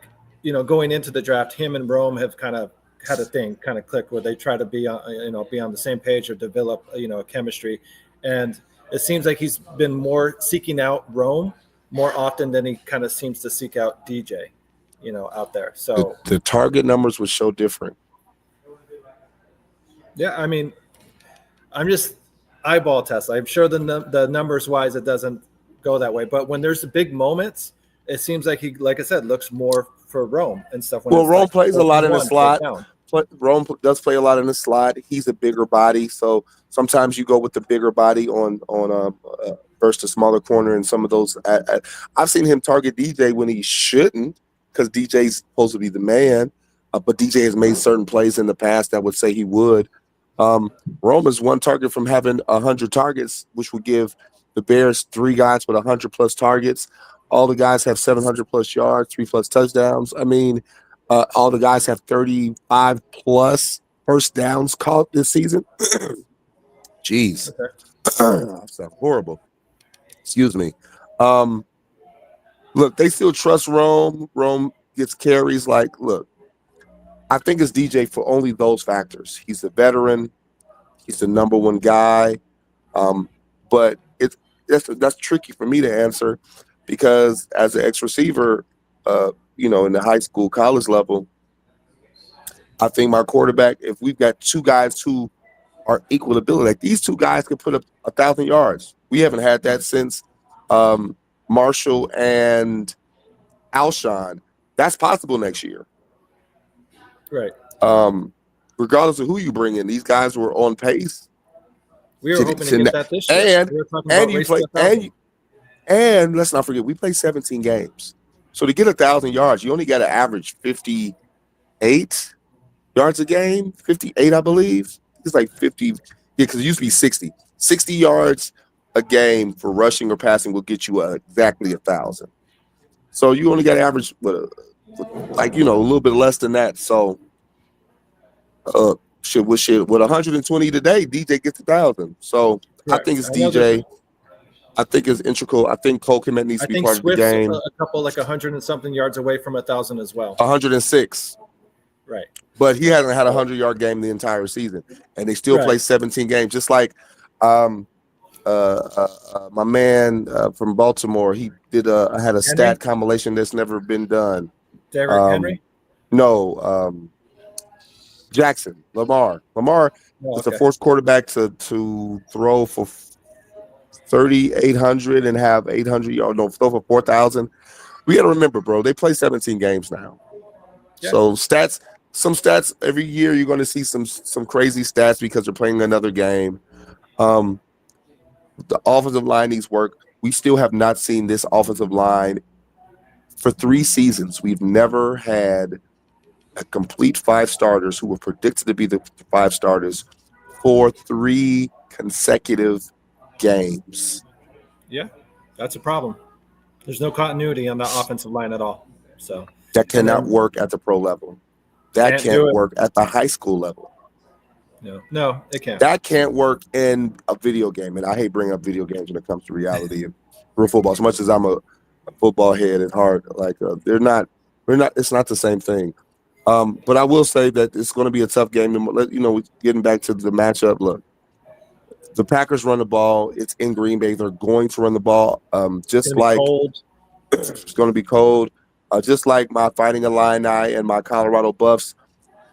going into the draft, him and Rome have kind of had a thing kind of click where they try to be on the same page or develop, a chemistry. And it seems like he's been more seeking out Rome more often than he kind of seems to seek out DJ, out there. So the target numbers would show different. Yeah, I mean, I'm just eyeball test. I'm sure the numbers wise, it doesn't go that way. But when there's big moments, it seems like he, like I said, looks more for Rome and stuff. Well, Rome plays a lot in the slot. Rome does play a lot in the slot. He's a bigger body, so sometimes you go with the bigger body on versus the smaller corner and some of those. I've seen him target DJ when he shouldn't because DJ's supposed to be the man, but DJ has made certain plays in the past that would say he would. Rome is one target from having 100 targets, which would give the Bears 3 guys with 100+ targets. All the guys have 700+ yards, 3+ touchdowns. I mean, all the guys have 35+ first downs caught this season. Jeez. Okay. That's horrible. Excuse me. Look, they still trust Rome. Rome gets carries. Look, I think it's DJ for only those factors. He's a veteran. He's the number one guy. But that's tricky for me to answer because as an ex-receiver, in the high school, college level, I think my quarterback, if we've got 2 guys who are equal ability, like these 2 guys could put up 1,000 yards. We haven't had that since Marshall and Alshon. That's possible next year. Right. Regardless of who you bring in, these guys were on pace. We were hoping to get that this year. And let's not forget, we play 17 games. So to get 1,000 yards, you only got to average 58 yards a game. 58, I believe. It's like 50. Yeah, because it used to be 60. 60 yards a game for rushing or passing will get you exactly 1,000. So you only got to average a little bit less than that. So with 120 today, DJ gets 1,000. So right. I think it's DJ. I think it's integral. I think Cole Kmet needs to be part Swift's of the game. A couple 100 and something yards away from 1,000 as well. 106. Right. But he hasn't had a 100-yard game the entire season, and they still play 17 games. Just like my man from Baltimore, he had a stat compilation that's never been done. Derrick Henry? No, Jackson, Lamar. Lamar was the fourth quarterback to throw for 3,800 and have 800 yards. No, throw for 4,000. We got to remember, bro. They play 17 games now, so some stats every year. You're going to see some crazy stats because they're playing another game. The offensive line needs work. We still have not seen this offensive line for 3 seasons. We've never had a complete 5 starters who were predicted to be the 5 starters for 3 consecutive games. Yeah, that's a problem. There's no continuity on the offensive line at all. So that cannot work at the pro level. That can't work at the high school level. No, it can't. That can't work in a video game. And I hate bringing up video games when it comes to reality and real football. As much as I'm a football head at heart, we're not. It's not the same thing. But I will say that it's going to be a tough game. Getting back to the matchup, look, the Packers run the ball. It's in Green Bay. They're going to run the ball. It's going to be cold. Just like my Fighting Illini and my Colorado Buffs.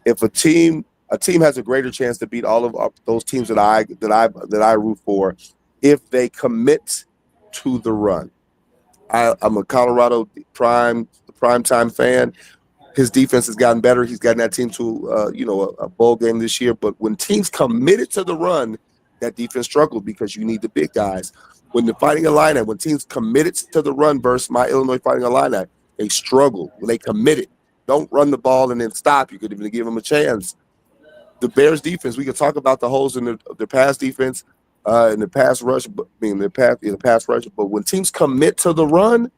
If a team has a greater chance to beat all of those teams that I root for, if they commit to the run. I'm a Colorado primetime fan. His defense has gotten better. He's gotten that team to a bowl game this year. But when teams committed to the run, that defense struggled because you need the big guys. When the Fighting Illini, when teams committed to the run versus my Illinois Fighting Illini, they struggled. When they committed, don't run the ball and then stop. You could even give them a chance. the Bears defense. We could talk about the holes in the pass defense, in the pass rush, the pass rush. But when teams commit to the run,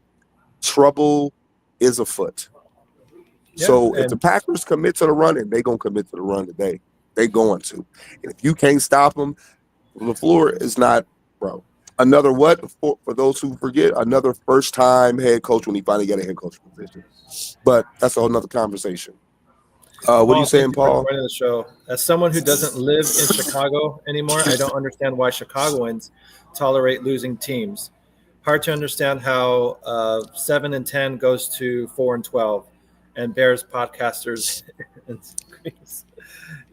trouble is afoot. Yeah, so if the Packers commit to the run, and they're gonna commit to the run today, they're going to. And if you can't stop them, LaFleur is not, bro. Another what for those who forget? Another first-time head coach when he finally got a head coach position. But that's a whole nother conversation. What are you saying, Paul? Thank you for joining the show. As someone who doesn't live in Chicago anymore, I don't understand why Chicagoans tolerate losing teams. Hard to understand how 7-10 goes to 4-12, and Bears podcasters.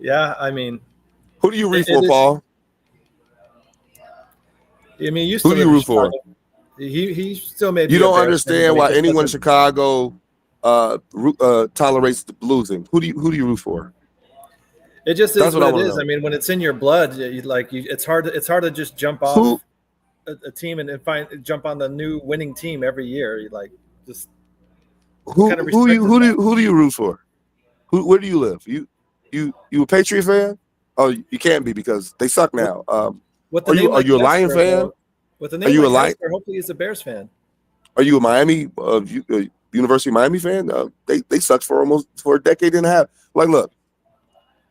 Yeah, I mean, who do you root for, Paul? I mean, you who do you root for? He still made. You don't understand why anyone in Chicago tolerates the losing. Who do you root for? It just is what it is. I mean, when it's in your blood, it's hard to just jump off a team and jump on the new winning team every year. Who do you root for? Where do you live? You a Patriot fan? Oh, you can't be because they suck now. Are you a Lion fan? With a name like Hester, hopefully he's a Bears fan. Are you a Miami University of Miami fan? They sucked for a decade and a half. Like, look,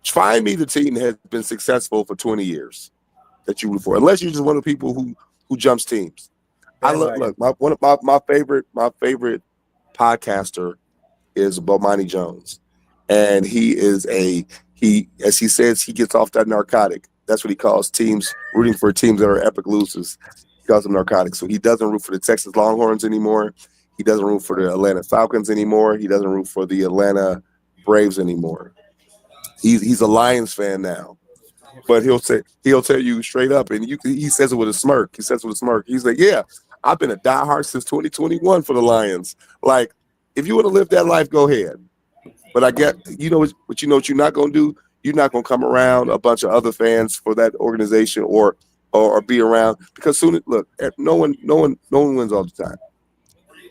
find me the team that has been successful for 20 years that you root for, unless you're just one of the people who jumps teams. One of my favorite podcaster is Bomani Jones, and he as he says, he gets off that narcotic. That's what he calls teams rooting for teams that are epic losers. He calls them narcotics. So he doesn't root for the Texas Longhorns anymore. He doesn't root for the Atlanta Falcons anymore. He doesn't root for the Atlanta Braves anymore. He's a Lions fan now. But he'll tell you straight up, and he says it with a smirk. He's like, yeah, I've been a diehard since 2021 for the Lions. Like, if you want to live that life, go ahead. But I get, what you're not going to do? You're not going to come around a bunch of other fans for that organization or be around, because no one wins all the time.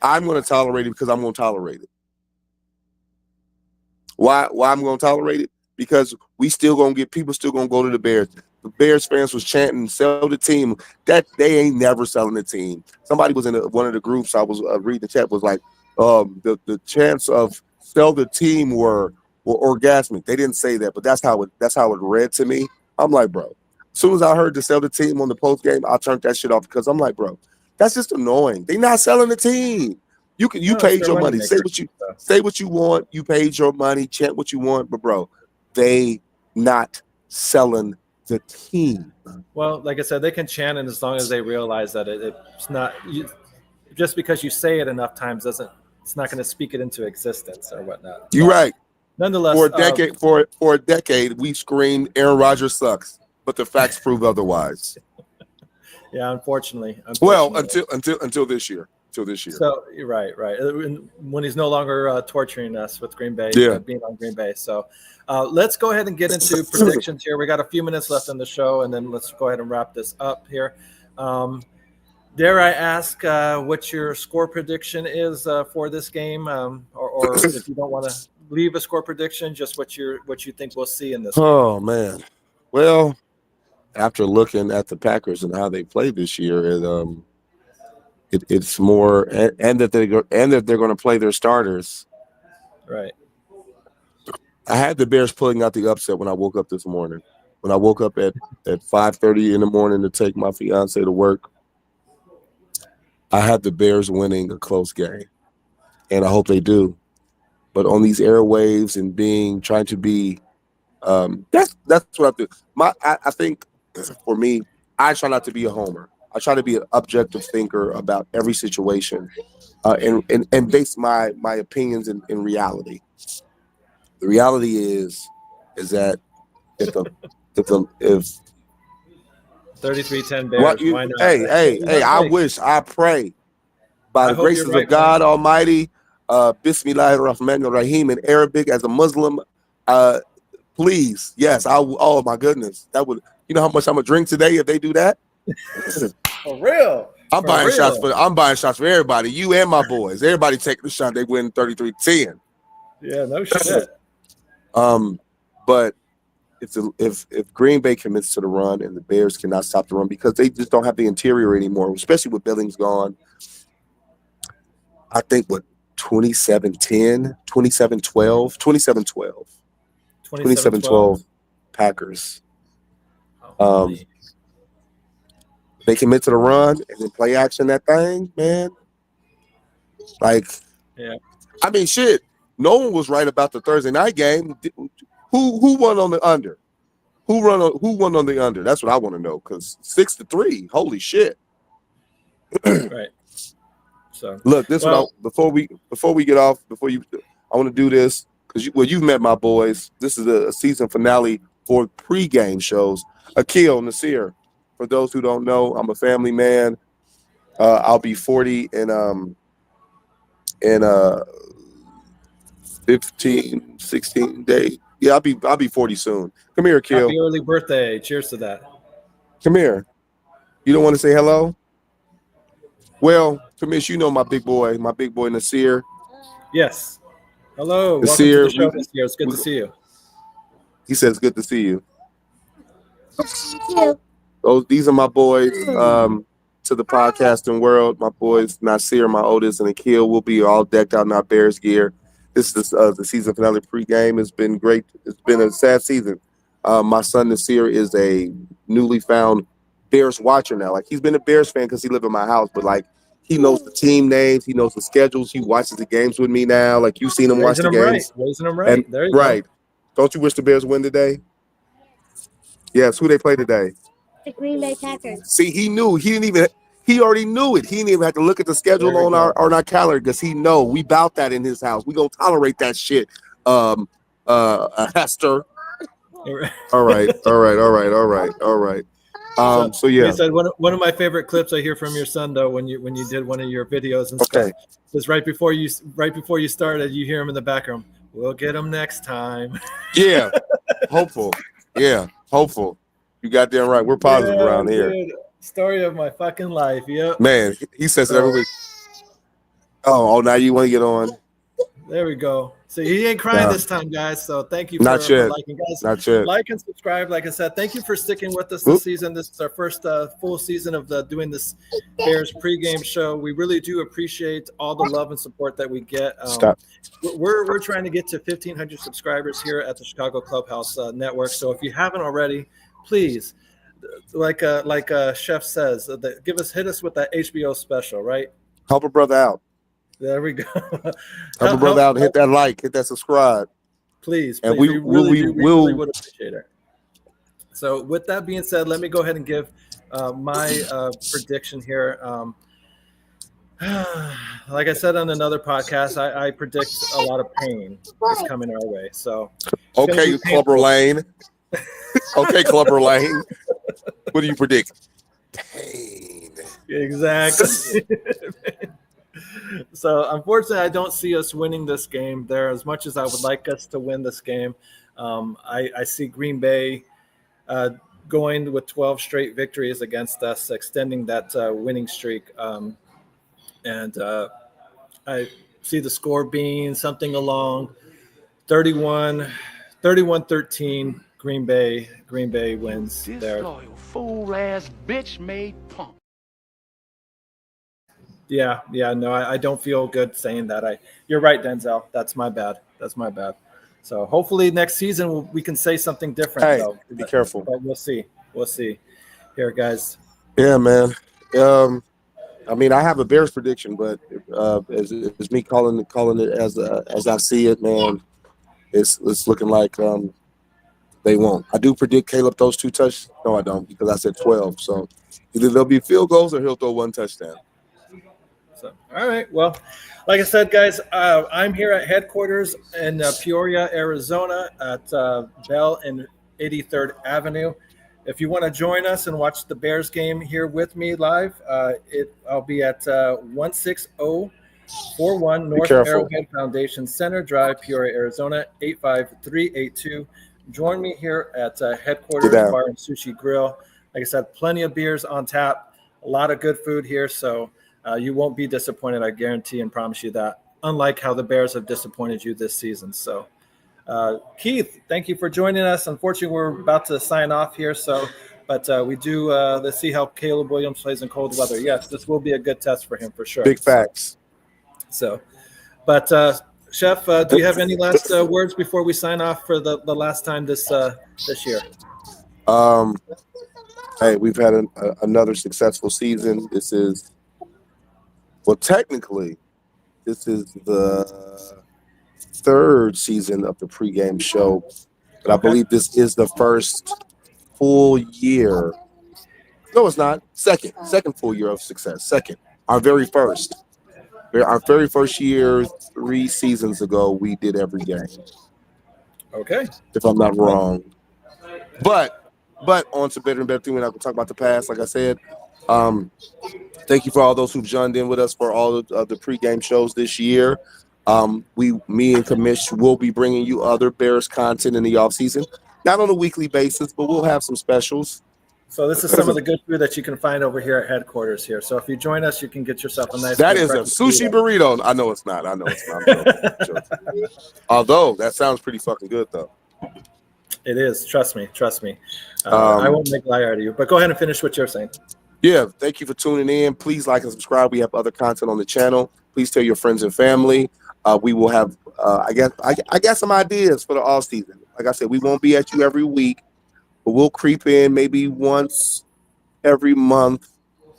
I'm going to tolerate it because I'm going to tolerate it. Why I'm going to tolerate it? Because people still going to go to the Bears. The Bears fans was chanting, sell the team. That they ain't never selling the team. Somebody was in one of the groups I was reading the chat was like, the chance of sell the team were orgasmic. They didn't say that, but that's how it read to me. I'm like, bro, as soon as I heard to sell the team on the post game, I turned that shit off because I'm like, bro, that's just annoying. They not selling the team. You paid your money. Say what you want. You paid your money. Chant what you want, but bro, they not selling the team. Well, like I said, they can chant it as long as they realize that it's not just because you say it enough times it's not going to speak it into existence or whatnot. You're right. Nonetheless, for a decade, we screamed Aaron Rodgers sucks, but the facts prove otherwise. Yeah, unfortunately. Well, until this year. So right. When he's no longer torturing us with Green Bay, being on Green Bay. So let's go ahead and get into predictions here. We got a few minutes left in the show, and then let's go ahead and wrap this up here. Dare I ask what your score prediction is for this game, or if you don't want to leave a score prediction, just what you think we'll see in this game? Oh man, well, after looking at the Packers and how they played this year, it's more, and that they're going to play their starters. Right. I had the Bears pulling out the upset when I woke up this morning. When I woke up at 5:30 in the morning to take my fiance to work, I had the Bears winning a close game, and I hope they do. But on these airwaves and trying to be, that's what I do. I think for me, I try not to be a homer. I try to be an objective thinker about every situation, and base my opinions in reality. The reality is that if 33-10 Bears, why not? Hey! I pray by the graces of God Almighty. Bismillah ar-Rahman ar-Rahim in Arabic as a Muslim. Please, yes. Oh my goodness, that would. You know how much I'm gonna drink today if they do that? For real. I'm buying shots for everybody. You and my boys. Everybody taking the shot. They win 33-10. Yeah, no shit. But if Green Bay commits to the run and the Bears cannot stop the run because they just don't have the interior anymore, especially with Billings gone. I think 27-10, 27-12, 27-12. 27-12 Packers. They commit to the run and then play action that thing, man. Like, yeah. I mean, shit. No one was right about the Thursday night game. Who won on the under? Who won on the under? That's what I want to know. Because 6-3, holy shit. Right. So look, before we get off, I want to do this because you've met my boys. This is a season finale for pregame shows. Akil, Nasir. For those who don't know, I'm a family man. I'll be 40 in 15, 16 days. Yeah, I'll be 40 soon. Come here, Akil. Happy early birthday. Cheers to that. Come here. You don't want to say hello? Well, Kamish, you know my big boy Nasir. Yes. Hello. Nasir, welcome to the show this year. It's good to see you. He says good to see you. These are my boys to the podcasting world. My boys Nasir, my oldest, and Akil will be all decked out in our Bears gear. This is the season finale pregame. It's been great. It's been a sad season. My son Nasir is a newly found Bears watcher now. Like, he's been a Bears fan because he lived in my house, but like, he knows the team names, he knows the schedules, he watches the games with me now. Like, you've seen him watch the games. Raising them right. And, there you go. Don't you wish the Bears win today? Yes. Who they play today? The Green Bay Packers. See, he knew. He already knew it. He didn't even have to look at the schedule on our calendar because he know we bout that in his house. We gonna tolerate that shit. Hester. All right. So yeah. Like I said, one of my favorite clips I hear from your son though, when you did one of your videos and stuff, was right before you started, you hear him in the background. We'll get him next time. Yeah. Hopeful. Yeah. Hopeful. You got damn right. We're positive around here. Dude. Story of my fucking life. Yep. Man, he says it every week. Oh, now you want to get on. There we go. So he ain't crying this time, guys. So thank you for liking, guys. Not yet. Like and subscribe. Like I said, thank you for sticking with us this season. This is our first full season of doing this Bears pregame show. We really do appreciate all the love and support that we get. We're trying to get to 1,500 subscribers here at the Chicago Clubhouse Network. So if you haven't already, please, like Chef says, hit us with that HBO special, right? Help a brother out. There we go. Help a brother out. Hit that like. Hit that subscribe. Please. And we really would appreciate it. So with that being said, let me go ahead and give my prediction here. Like I said on another podcast, I predict a lot of pain is coming our way. So okay, Clubber Lane. Okay, Clubber Lane. What do you predict? Pain. Exactly. So unfortunately, I don't see us winning this game there as much as I would like us to win this game. I see Green Bay going with 12 straight victories against us, extending that winning streak. And I see the score being something along 31-13. Green Bay wins there. This fool ass bitch made punk. Yeah, no, I don't feel good saying that. You're right, Denzel. That's my bad. So hopefully next season we can say something different. Hey, though. Be careful. But we'll see. Here, guys. Yeah, man. I mean, I have a Bears prediction, but as me calling it as I see it, man, it's looking like they won't. I do predict Caleb throws 2 touchdowns. No, I don't, because I said 12. So either there'll be field goals or he'll throw 1 touchdown. So, all right. Well, like I said, guys, I'm here at headquarters in Peoria, Arizona at Bell and 83rd Avenue. If you want to join us and watch the Bears game here with me live, I'll be at 16041 North Arrowhead Foundation Center Drive, Peoria, Arizona, 85382. Join me here at headquarters Bar and Sushi Grill. Like I said, plenty of beers on tap, a lot of good food here. So you won't be disappointed, I guarantee and promise you that, unlike how the Bears have disappointed you this season. So Keith, thank you for joining us. Unfortunately, we're about to sign off here, but we do let's see how Caleb Williams plays in cold weather. Yes, this will be a good test for him for sure. Big facts. But Chef, do you have any last words before we sign off for the last time this year? Hey, we've had another successful season. Technically, this is the third season of the pregame show, but I believe this is the first full year. No, it's not. Second full year of success. Second, our very first year, 3 seasons ago, we did every game. Okay. If I'm not wrong. But on to better and better things. We're not going to talk about the past, like I said. Thank you for all those who've joined in with us for all of the pregame shows this year. Me and Kamish will be bringing you other Bears content in the offseason. Not on a weekly basis, but we'll have some specials. So this is some of the good food that you can find over here at headquarters here. So if you join us, you can get yourself a nice. That is a sushi burrito. I know it's not. I'm joking. Although that sounds pretty fucking good though. It is. Trust me. I won't make a lie out of you. But go ahead and finish what you're saying. Yeah. Thank you for tuning in. Please like and subscribe. We have other content on the channel. Please tell your friends and family. We will have. I got some ideas for the off season. Like I said, we won't be at you every week. But we'll creep in maybe once every month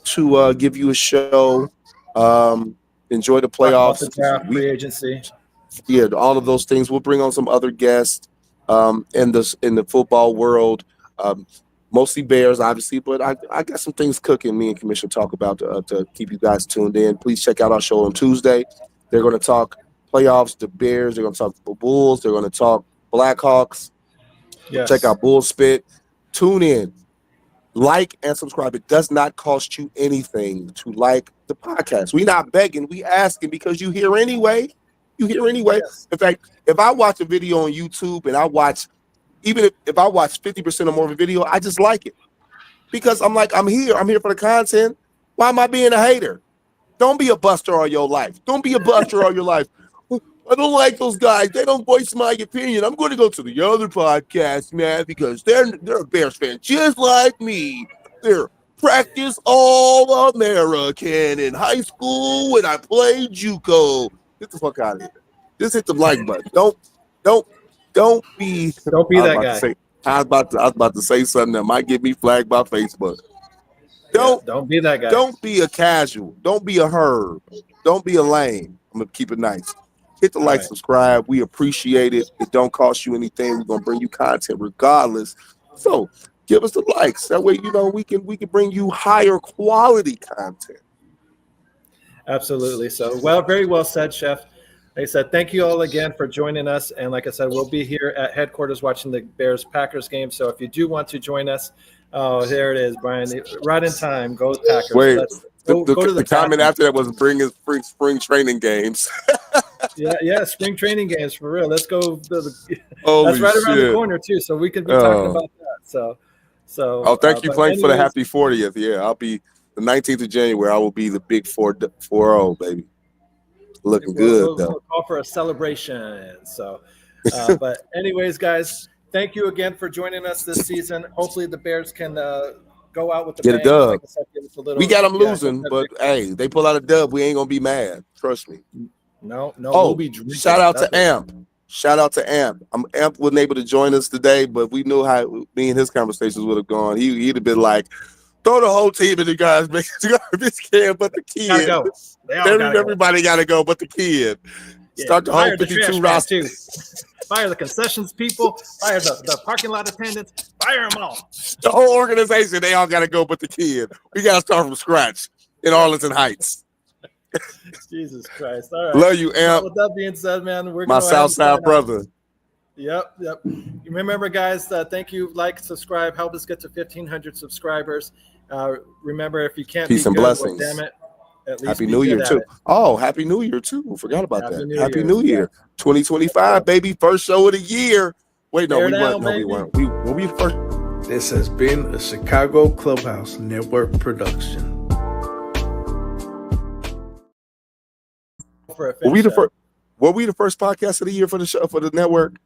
to give you a show. Enjoy the playoffs. The draft, free agency. Yeah, all of those things. We'll bring on some other guests in the football world. Mostly Bears, obviously, but I got some things cooking. Me and Commission talk about to keep you guys tuned in. Please check out our show on Tuesday. They're going to talk playoffs, the Bears. They're going to talk the Bulls. They're going to talk Blackhawks. Yes. Check out Bull Spit. Tune in, like and subscribe. It does not cost you anything to like the podcast. We're not begging. We asking because you hear anyway. Yes. In fact, if I watch a video on YouTube and I watch, even if I watch 50% or more of a video, I just like it because I'm here. I'm here for the content. Why am I being a hater? Don't be a buster all your life. I don't like those guys. They don't voice my opinion. I'm going to go to the other podcast, man, because they're a Bears fan just like me. They're practice All-American in high school when I played JUCO. Get the fuck out of here. Just hit the like button. Don't be that guy. I was about to say something that might get me flagged by Facebook. Don't be that guy. Don't be a casual. Don't be a herb. Don't be a lame. I'm gonna keep it nice. Hit the like, subscribe. We appreciate it. It don't cost you anything. We're gonna bring you content regardless. So give us the likes. That way, we can bring you higher quality content. Absolutely. So very well said, Chef. Like I said, thank you all again for joining us. And like I said, we'll be here at headquarters watching the Bears-Packers game. So if you do want to join us, there it is, Brian. Right in time. Go Packers. Wait. Go to the comment after that was bring his spring training games. yeah, spring training games for real. Let's go. That's right around the corner too, so we could be talking about that. So. Thank you, Frank, for the happy 40th. Yeah, I'll be the 19th of January. I will be the big 4-0, baby. Looking good though. We'll call for a celebration. So, but anyways, guys, thank you again for joining us this season. Hopefully, the Bears can. Go out with the get a dub. Like I said, we got them losing, but hey, they pull out a dub. We ain't gonna be mad. Trust me. No. Oh, we'll shout out to Amp. Shout out to Amp. Amp wasn't able to join us today, but we knew how me and his conversations would have gone. He'd have been like, throw the whole team in the guys, man. This kid, but the kid. Go. Everybody gotta go, but the kid. Yeah, start the whole 52 roster. Fire the concessions people. Fire the parking lot attendants. Fire them all. The whole organization, they all got to go but the kid. We got to start from scratch in Arlington Heights. Jesus Christ. All right. Love you, Amp. With that being said, man, we're my Southside brother. Yep. Remember, guys, thank you. Like, subscribe. Help us get to 1,500 subscribers. Remember, if you can't peace be and good, blessings. Well, damn it. Happy New Year, too. Oh, Happy New Year, too. Forgot about that. Happy New Year. 2025, baby. First show of the year. Wait, no, we weren't. No, we weren't. We first. This has been a Chicago Clubhouse Network production. Were we the first podcast of the year for the show, for the network?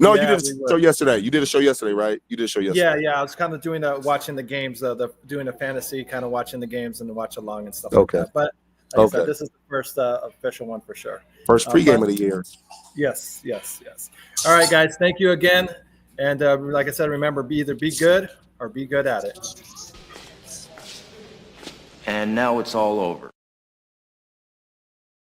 No, Yeah, you did a show yesterday. You did a show yesterday, right? You did a show yesterday. Yeah. I was kind of doing watching the games, doing a fantasy, kind of watching the games and watch along and stuff Okay. like that. But like I said, this is the first official one for sure. First pregame of the year. Yes. All right, guys. Thank you again. And like I said, remember, either be good or be good at it. And now it's all over.